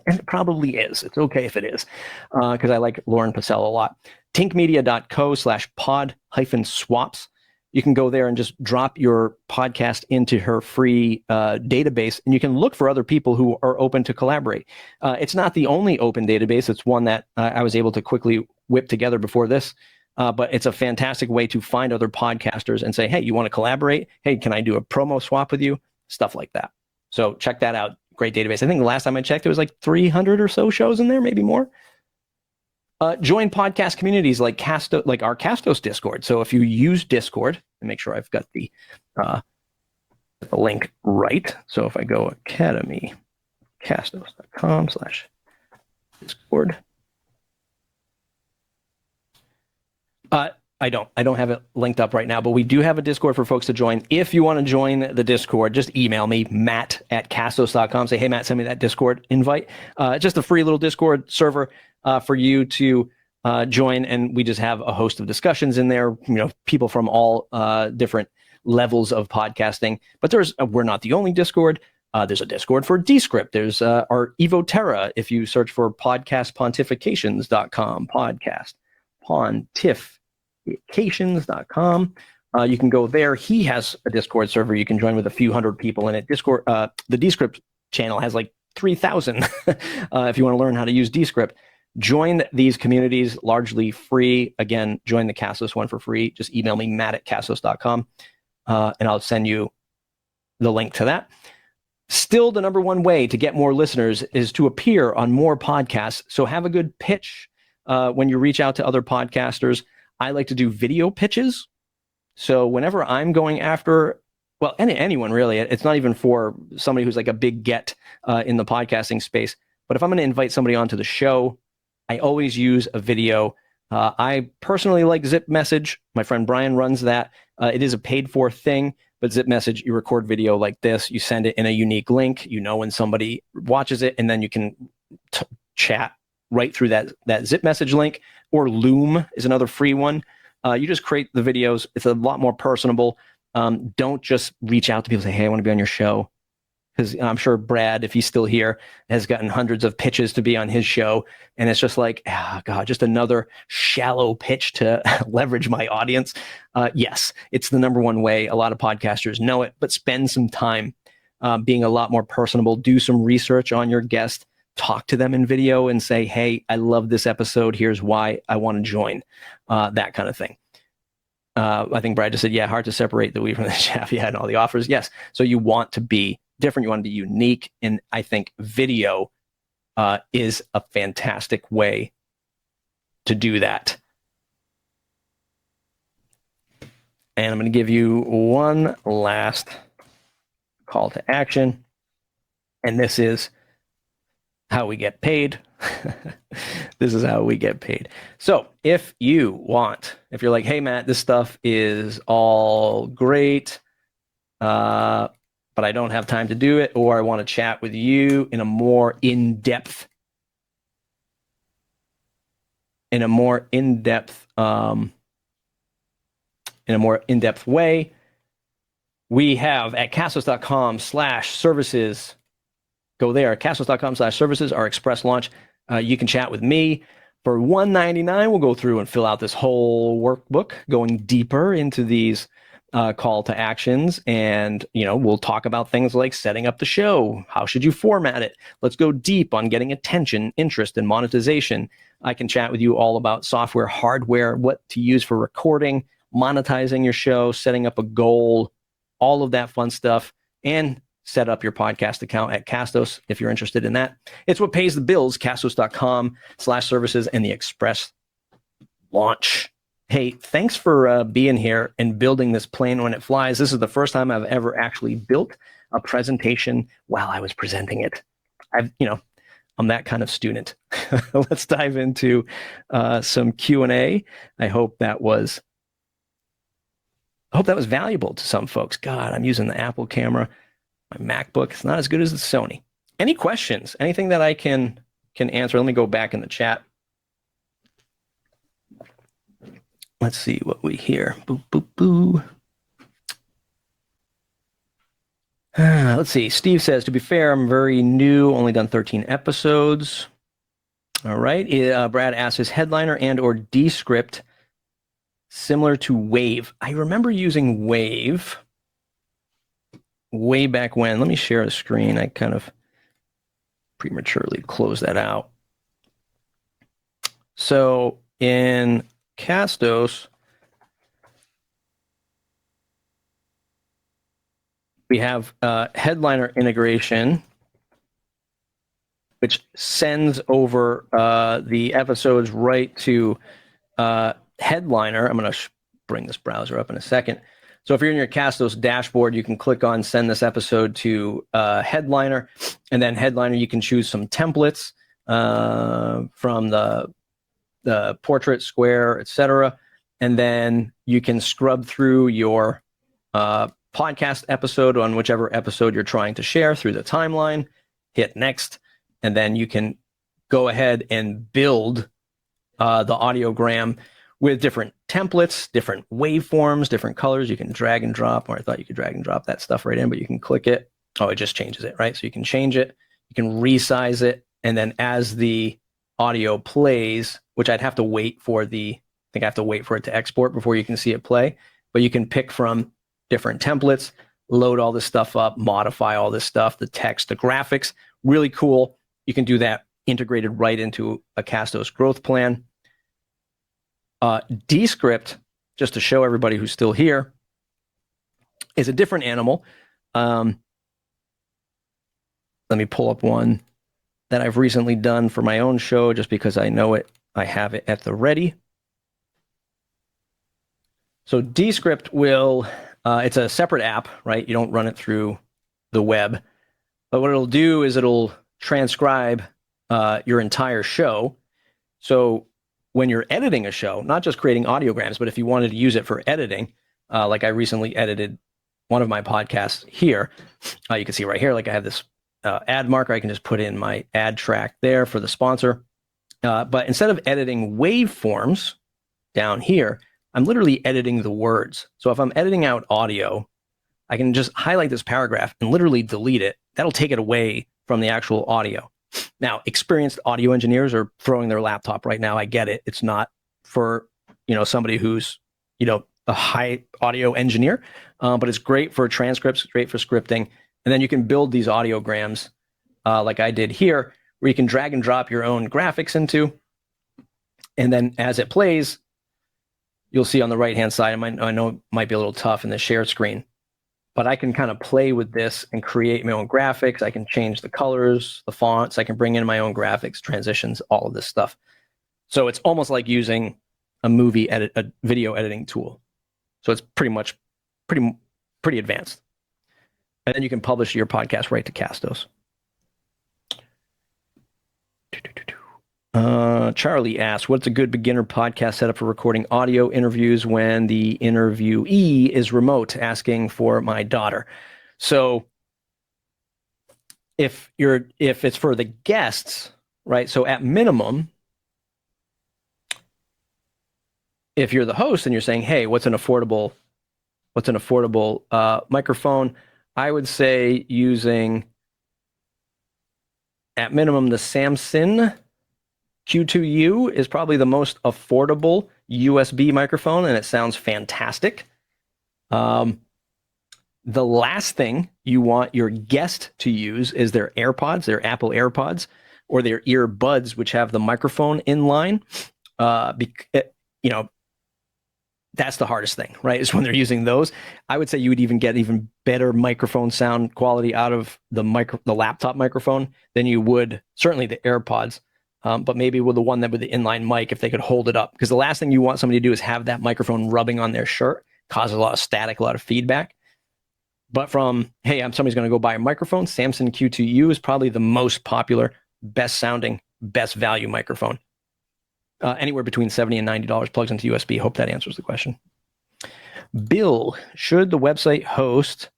And it probably is. It's okay if it is, because I like Lauren Pacell a lot. tinkmedia.co/pod-swaps. You can go there and just drop your podcast into her free database, and you can look for other people who are open to collaborate. It's not the only open database. It's one that I was able to quickly whip together before this, but it's a fantastic way to find other podcasters and say, hey, you want to collaborate? Hey, can I do a promo swap with you? Stuff like that. So check that out. Great database. I think the last time I checked, there was like 300 or so shows in there, maybe more. Join podcast communities like our Castos Discord. So if you use Discord, and make sure I've got the link right. So if I go academycastos.com/Discord. I don't have it linked up right now, but we do have a Discord for folks to join. If you want to join the Discord, just email me, matt@castos.com. Say, hey, Matt, send me that Discord invite. Just a free little Discord server for you to join, and we just have a host of discussions in there. You know, people from all different levels of podcasting. But we're not the only Discord. There's a Discord for Descript. There's our Evo Terra. If you search for podcastpontifications.com, podcast pontifications.com. You can go there. He has a Discord server you can join with a few hundred people in it. Discord, the Descript channel has like 3,000 if you want to learn how to use Descript. Join these communities, largely free. Again, join the Castos one for free. Just email me, matt@castos.com, and I'll send you the link to that. Still, the number one way to get more listeners is to appear on more podcasts. So have a good pitch when you reach out to other podcasters. I like to do video pitches. So whenever I'm going after, well, anyone really, it's not even for somebody who's like a big get in the podcasting space. But if I'm going to invite somebody onto the show, I always use a video. I personally like Zip Message. My friend Brian runs that. It is a paid for thing, but Zip Message, you record video like this, you send it in a unique link, you know when somebody watches it, and then you can chat right through that Zip Message link. Or Loom is another free one. You just create the videos. It's a lot more personable. Don't just reach out to people and say, hey, I want to be on your show. Because I'm sure Brad, if he's still here, has gotten hundreds of pitches to be on his show. And it's just like, oh, God, just another shallow pitch to leverage my audience. Yes, it's the number one way. A lot of podcasters know it, but spend some time being a lot more personable. Do some research on your guest. Talk to them in video and say, hey, I love this episode. Here's why I want to join, that kind of thing. I think Brad just said, yeah, hard to separate the wheat from the chaff. Yeah, and all the offers. Yes. So you want to be different. You want to be unique. And I think video is a fantastic way to do that. And I'm going to give you one last call to action. And this is how we get paid. This is how we get paid. So if you're like, hey, Matt, this stuff is all great, but I don't have time to do it, or I want to chat with you in a more in-depth way, we have at castos.com/services. Go there, castos.com/services, our express launch. You can chat with me. For $199, we'll go through and fill out this whole workbook, going deeper into these call to actions. And, we'll talk about things like setting up the show. How should you format it? Let's go deep on getting attention, interest, and monetization. I can chat with you all about software, hardware, what to use for recording, monetizing your show, setting up a goal, all of that fun stuff, and set up your podcast account at Castos if you're interested in that. It's what pays the bills, castos.com/services and the express launch. Hey, thanks for being here and building this plane when it flies. This is the first time I've ever actually built a presentation while I was presenting it. I'm that kind of student. Let's dive into some Q&A. I hope that was valuable to some folks. God, I'm using the Apple camera. My MacBook, it's not as good as the Sony. Any questions? Anything that I can answer? Let me go back in the chat. Let's see what we hear. Boo, boo, boo. Let's see. Steve says, to be fair, I'm very new, only done 13 episodes. All right. Brad asks, is Headliner and or Descript similar to Wave? I remember using Wave way back when. Let me share the screen. I kind of prematurely closed that out. So in Castos, we have Headliner integration, which sends over the episodes right to Headliner. I'm going to bring this browser up in a second. So if you're in your Castos dashboard, you can click on send this episode to Headliner, and then Headliner, you can choose some templates from the portrait, square, etc. And then you can scrub through your podcast episode on whichever episode you're trying to share through the timeline, hit next, and then you can go ahead and build the audiogram with different templates, different waveforms, different colors. You can drag and drop, or I thought you could drag and drop that stuff right in, but you can click it. Oh, it just changes it, right? So you can change it, you can resize it, and then as the audio plays, which I'd have to wait for I think I have to wait for it to export before you can see it play, but you can pick from different templates, load all this stuff up, modify all this stuff, the text, the graphics, really cool. You can do that integrated right into a Castos growth plan. Descript, just to show everybody who's still here, is a different animal. Let me pull up one that I've recently done for my own show, just because I know it. I have it at the ready. So Descript it's a separate app, right? You don't run it through the web. But what it'll do is it'll transcribe your entire show. So when you're editing a show, not just creating audiograms, but if you wanted to use it for editing, like I recently edited one of my podcasts here, you can see right here, like I have this ad marker. I can just put in my ad track there for the sponsor. But instead of editing waveforms down here, I'm literally editing the words. So if I'm editing out audio, I can just highlight this paragraph and literally delete it. That'll take it away from the actual audio. Now, experienced audio engineers are throwing their laptop right now. I get it. It's not for, somebody who's, a high audio engineer, but it's great for transcripts, great for scripting. And then you can build these audiograms like I did here, where you can drag and drop your own graphics into. And then as it plays, you'll see on the right-hand side, I know it might be a little tough in the share screen, but I can kind of play with this and create my own graphics. I can change the colors, the fonts. I can bring in my own graphics, transitions, all of this stuff. So it's almost like using a video editing tool. So it's pretty advanced. And then you can publish your podcast right to Castos. Charlie asks, what's a good beginner podcast setup for recording audio interviews when the interviewee is remote, asking for my daughter? So if it's for the guests, right? So at minimum, if you're the host and you're saying, hey, what's an affordable microphone? I would say using, at minimum, the Samson Q2U is probably the most affordable USB microphone, and it sounds fantastic. The last thing you want your guest to use is their AirPods, their Apple AirPods, or their earbuds, which have the microphone in line. That's the hardest thing, right? Is when they're using those. I would say you would even get even better microphone sound quality out of the laptop microphone than you would certainly the AirPods. But maybe with the one that with the inline mic, if they could hold it up, because the last thing you want somebody to do is have that microphone rubbing on their shirt, causes a lot of static, a lot of feedback. But from, hey, somebody's going to go buy a microphone, Samson Q2U is probably the most popular, best sounding, best value microphone. Anywhere between $70 and $90, plugs into USB. Hope that answers the question. Bill, should the website host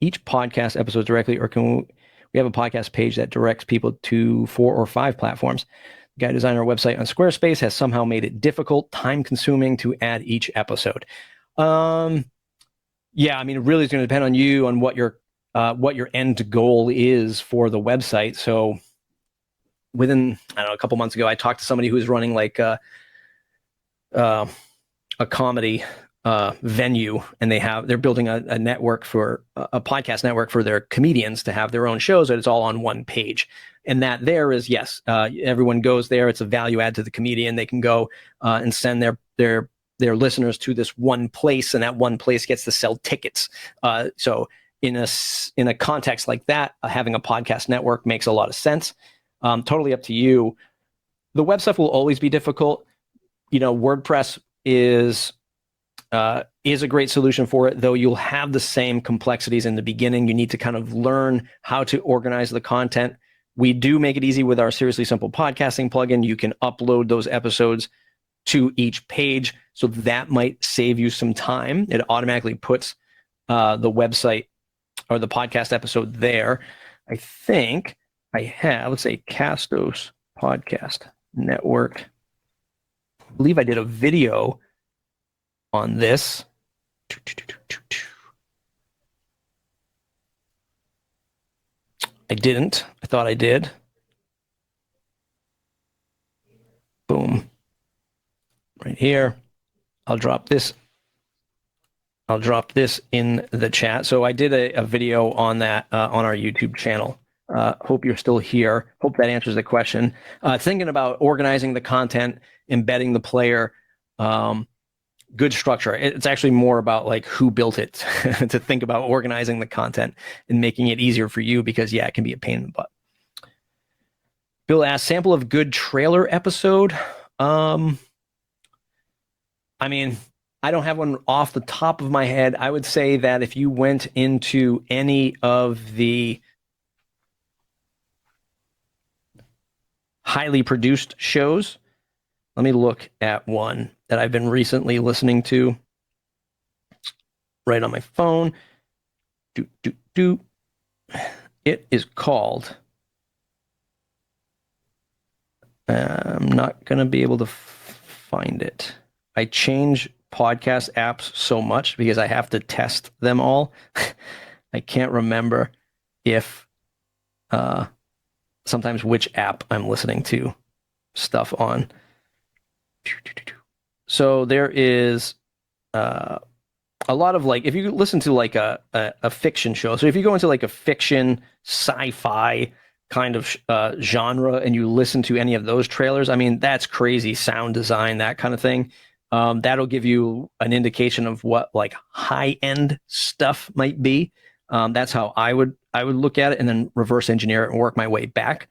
each podcast episode directly, or can we have a podcast page that directs people to 4 or 5 platforms? The guy designing our website on Squarespace has somehow made it difficult, time-consuming to add each episode. Yeah, I mean, it really is going to depend on you, on what your end goal is for the website. So within, I don't know, a couple months ago, I talked to somebody who was running like a comedy venue, and they're building a network for a podcast network for their comedians to have their own shows, and it's all on one page. And that there is, yes, everyone goes there. It's a value add to the comedian. They can go and send their listeners to this one place, and that one place gets to sell tickets. So in a context like that, having a podcast network makes a lot of sense. Totally up to you. The website will always be difficult. WordPress is a great solution for it, though you'll have the same complexities in the beginning. You need to kind of learn how to organize the content. We do make it easy with our Seriously Simple Podcasting plugin. You can upload those episodes to each page, so that might save you some time. It automatically puts the website or the podcast episode there. I think I have, let's say, Castos Podcast Network. I believe I did a video on this. I didn't. I thought I did. Boom. Right here. I'll drop this in the chat. So I did a video on that on our YouTube channel. Hope you're still here. Hope that answers the question. Thinking about organizing the content, embedding the player, good structure. It's actually more about like who built it to think about organizing the content and making it easier for you, because yeah, it can be a pain in the butt. Bill asked, sample of good trailer episode. I mean, I don't have one off the top of my head. I would say that if you went into any of the highly produced shows, let me look at one that I've been recently listening to right on my phone. It is called, I'm not going to be able to find it. I change podcast apps so much because I have to test them all. I can't remember if sometimes which app I'm listening to stuff on. So there is a lot of, like, if you listen to like a fiction show, so if you go into like a fiction sci-fi kind of genre and you listen to any of those trailers, I mean, that's crazy sound design, that kind of thing. That'll give you an indication of what like high-end stuff might be. That's how I would look at it, and then reverse engineer it and work my way back.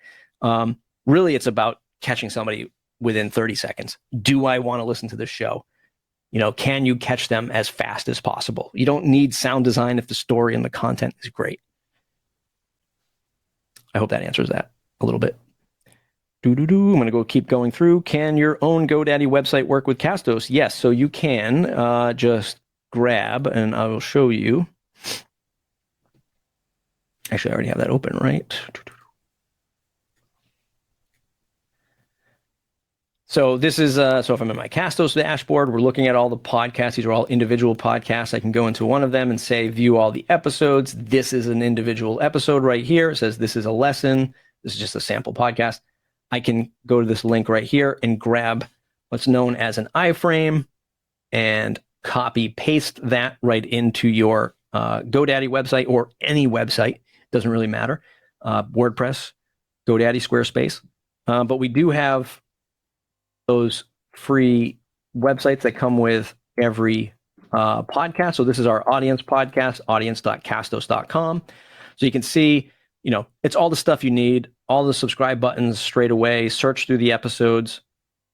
Really, it's about catching somebody within 30 seconds. Do I want to listen to this show? Can you catch them as fast as possible? You don't need sound design if the story and the content is great. I hope that answers that a little bit. I'm going to keep going through. Can your own GoDaddy website work with Castos? Yes, so you can just grab, and I will show you. Actually, I already have that open, right? So this is, so if I'm in my Castos dashboard, we're looking at all the podcasts. These are all individual podcasts. I can go into one of them and say, view all the episodes. This is an individual episode right here. It says this is a lesson. This is just a sample podcast. I can go to this link right here and grab what's known as an iframe and copy paste that right into your GoDaddy website or any website. Doesn't really matter. WordPress, GoDaddy, Squarespace. But we do have those free websites that come with every podcast. So this is our audience podcast, audience.castos.com. So you can see, it's all the stuff you need, all the subscribe buttons straight away, search through the episodes.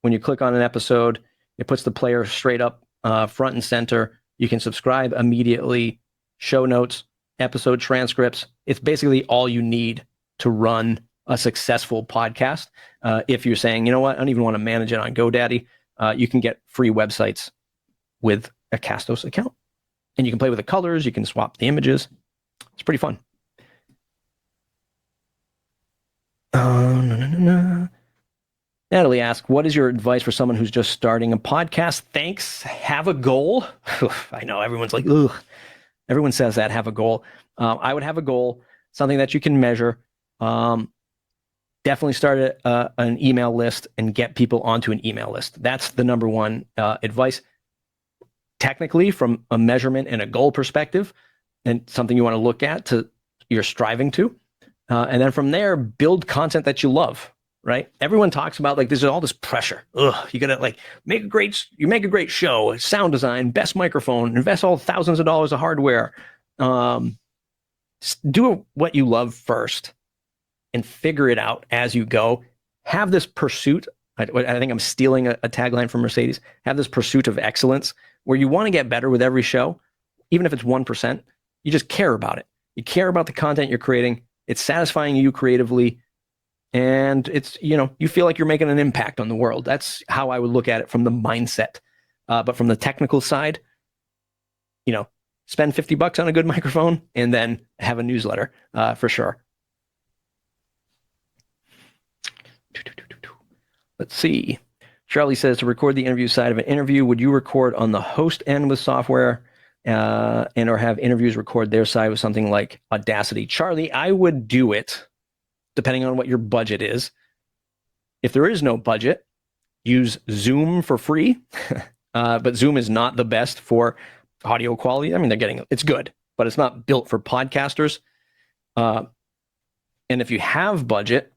When you click on an episode, it puts the player straight up front and center. You can subscribe immediately, show notes, episode transcripts. It's basically all you need to run a successful podcast. If you're saying, you know what, I don't even want to manage it on GoDaddy, you can get free websites with a Castos account. And you can play with the colors, you can swap the images. It's pretty fun. Natalie asks, what is your advice for someone who's just starting a podcast? Thanks. Have a goal. I know everyone's like, ugh. Everyone says that, have a goal. I would have a goal, something that you can measure. Definitely start an email list and get people onto an email list. That's the number one advice. Technically, from a measurement and a goal perspective, and something you want to look at you're striving to. And then from there, build content that you love, right? Everyone talks about there's all this pressure. You gotta make a great show, sound design, best microphone, invest all thousands of dollars of hardware. Do what you love first and figure it out as you go. Have this pursuit. I think I'm stealing a tagline from Mercedes. Have this pursuit of excellence where you want to get better with every show, even if it's 1%. You just care about it. You care about the content you're creating. It's satisfying you creatively. And it's, you feel like you're making an impact on the world. That's how I would look at it from the mindset. But from the technical side, spend $50 on a good microphone and then have a newsletter for sure. Let's see. Charlie says, to record the interview side of an interview, would you record on the host end with software and or have interviews record their side with something like Audacity? Charlie, I would do it depending on what your budget is. If there is no budget, use Zoom for free. But Zoom is not the best for audio quality. I mean, it's good, but it's not built for podcasters. And if you have budget,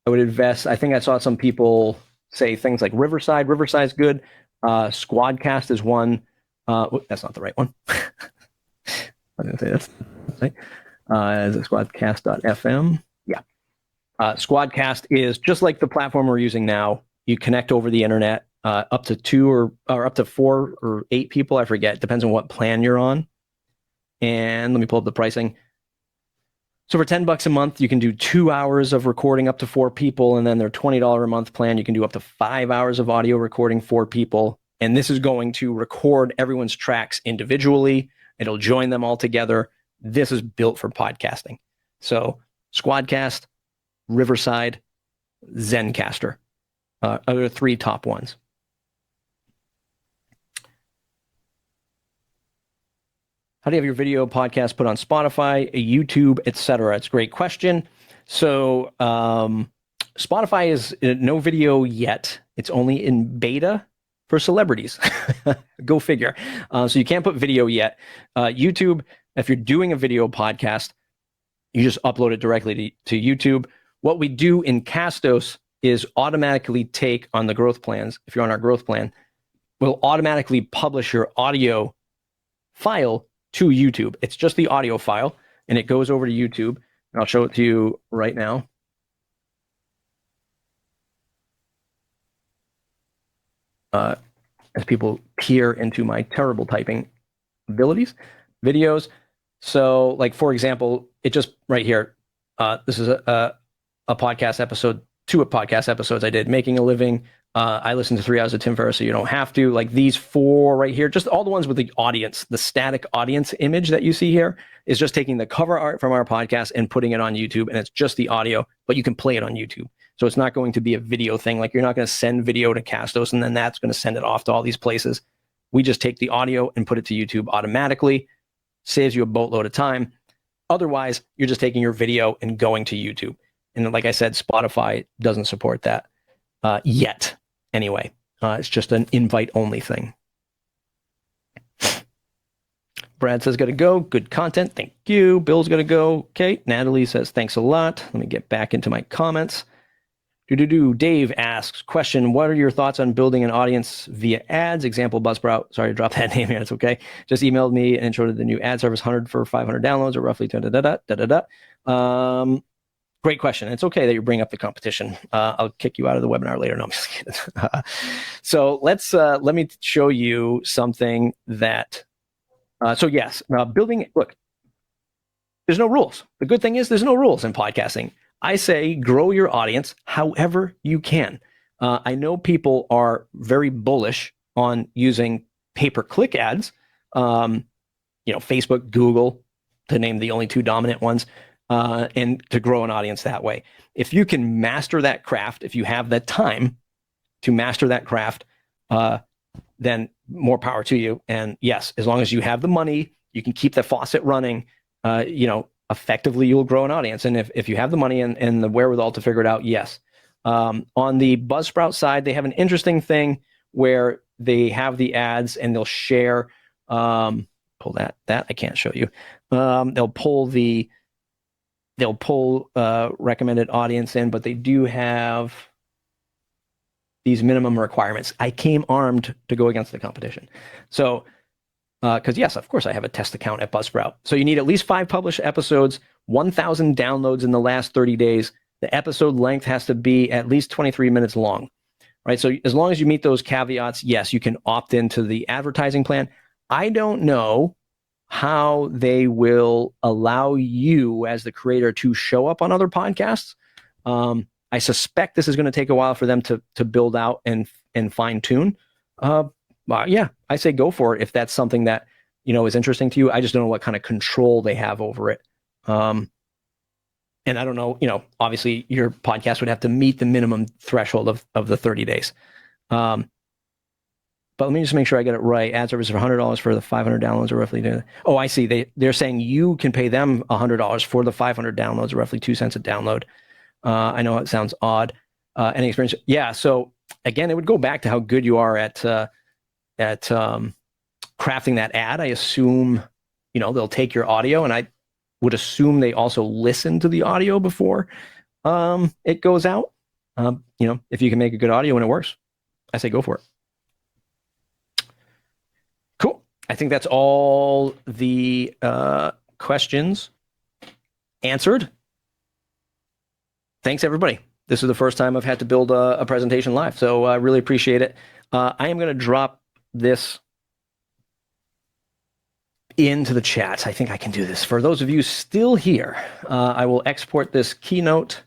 I would invest. I think I saw some people say things like Riverside. Riverside's good. Squadcast is one. That's not the right one. I was going to say that's right. Is it squadcast.fm? Yeah. Squadcast is just like the platform we're using now. You connect over the internet, up to 2 or up to 4 or 8 people. I forget. Depends on what plan you're on. And let me pull up the pricing. So for $10 a month, you can do 2 hours of recording up to 4 people, and then their $20 a month plan, you can do up to 5 hours of audio recording 4 people. And this is going to record everyone's tracks individually. It'll join them all together. This is built for podcasting. So Squadcast, Riverside, Zencaster are the 3 top ones. How do you have your video podcast put on Spotify, YouTube, etc.? It's a great question. So Spotify is no video yet. It's only in beta for celebrities. Go figure. So you can't put video yet. YouTube, if you're doing a video podcast, you just upload it directly to YouTube. What we do in Castos is automatically take on the growth plans. If you're on our growth plan, will automatically publish your audio file to YouTube. It's just the audio file, and it goes over to YouTube. And I'll show it to you right now. As people peer into my terrible typing abilities, videos. So, like, for example, it just right here, this is a podcast episode, two podcast episodes I did, Making a Living. I listened to 3 hours of Tim Ferriss, so you don't have to. Like these 4 right here, just all the ones with the audience, the static audience image that you see here is just taking the cover art from our podcast and putting it on YouTube, and it's just the audio, but you can play it on YouTube. So it's not going to be a video thing. Like you're not going to send video to Castos and then that's going to send it off to all these places. We just take the audio and put it to YouTube automatically. Saves you a boatload of time. Otherwise, you're just taking your video and going to YouTube. And like I said, Spotify doesn't support that yet. Anyway, it's just an invite-only thing. Brad says, gotta go. Good content. Thank you. Bill's gotta go. Okay. Natalie says, thanks a lot. Let me get back into my comments. Dave asks, question, what are your thoughts on building an audience via ads? Example, Buzzsprout. Sorry to drop that name here. It's okay. Just emailed me an intro to the new ad service, 100 for 500 downloads, or roughly great question. It's okay that you bring up the competition. I'll kick you out of the webinar later. No, I'm just kidding. So let me show you something that, building, look, there's no rules. The good thing is there's no rules in podcasting. I say grow your audience however you can. I know people are very bullish on using pay-per-click ads, Facebook, Google, to name the only 2 dominant ones, and to grow an audience that way. If you can master that craft, if you have the time to master that craft, then more power to you. And yes, as long as you have the money, you can keep the faucet running, effectively you'll grow an audience. And if you have the money and the wherewithal to figure it out, yes. On the Buzzsprout side, they have an interesting thing where they have the ads and they'll share, pull that I can't show you. They'll pull recommended audience in, but they do have these minimum requirements. I came armed to go against the competition. So, because yes, of course, I have a test account at Buzzsprout. So you need at least 5 published episodes, 1,000 downloads in the last 30 days. The episode length has to be at least 23 minutes long, right? So as long as you meet those caveats, yes, you can opt into the advertising plan. I don't know how they will allow you as the creator to show up on other podcasts. I suspect this is going to take a while for them to build out and fine tune. Yeah, I say go for it if that's something that is interesting to you. I just don't know what kind of control they have over it. And I don't know, obviously your podcast would have to meet the minimum threshold of the 30 days. But let me just make sure I get it right. Ad service for $100 for the 500 downloads, or roughly. Oh, I see. They're saying you can pay them $100 for the 500 downloads, roughly 2 cents a download. I know it sounds odd. Any experience? Yeah. So again, it would go back to how good you are at crafting that ad. I assume, they'll take your audio, and I would assume they also listen to the audio before it goes out. If you can make a good audio and it works, I say go for it. Cool. I think that's all the questions answered. Thanks, everybody. This is the first time I've had to build a presentation live, so I really appreciate it. I am going to drop this into the chat. I think I can do this. For those of you still here, I will export this keynote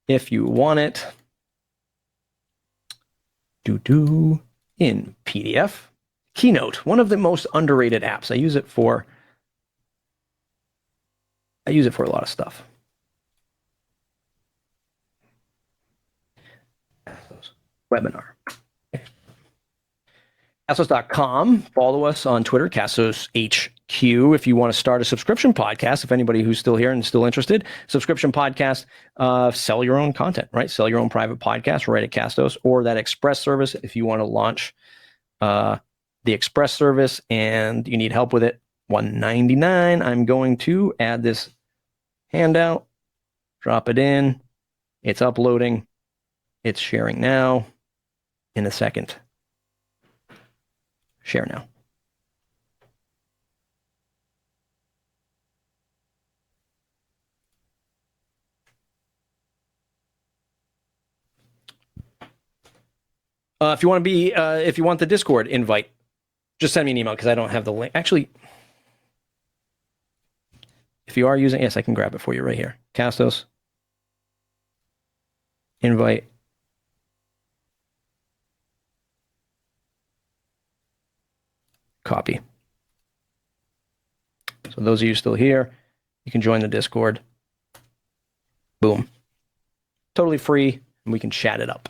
if you want it. In PDF. Keynote, one of the most underrated apps. I use it for a lot of stuff. Webinar. Castos.com. Follow us on Twitter, Castos HQ. If you want to start a subscription podcast, if anybody who's still here and still interested, subscription podcast, sell your own content, right? Sell your own private podcast right at Castos, or that express service if you want to launch the express service and you need help with it. $199. I'm going to add this handout, drop it in. It's uploading. It's sharing now. In a second. Share now. If you want to be, if you want the Discord invite, just send me an email because I don't have the link. Actually, if you are using, yes, I can grab it for you right here. Castos, invite. Copy. So those of you still here, you can join the Discord. Boom. Totally free, and we can chat it up.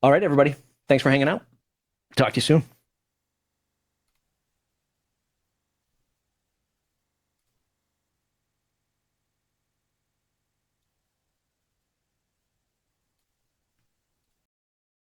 All right, everybody. Thanks for hanging out. Talk to you soon.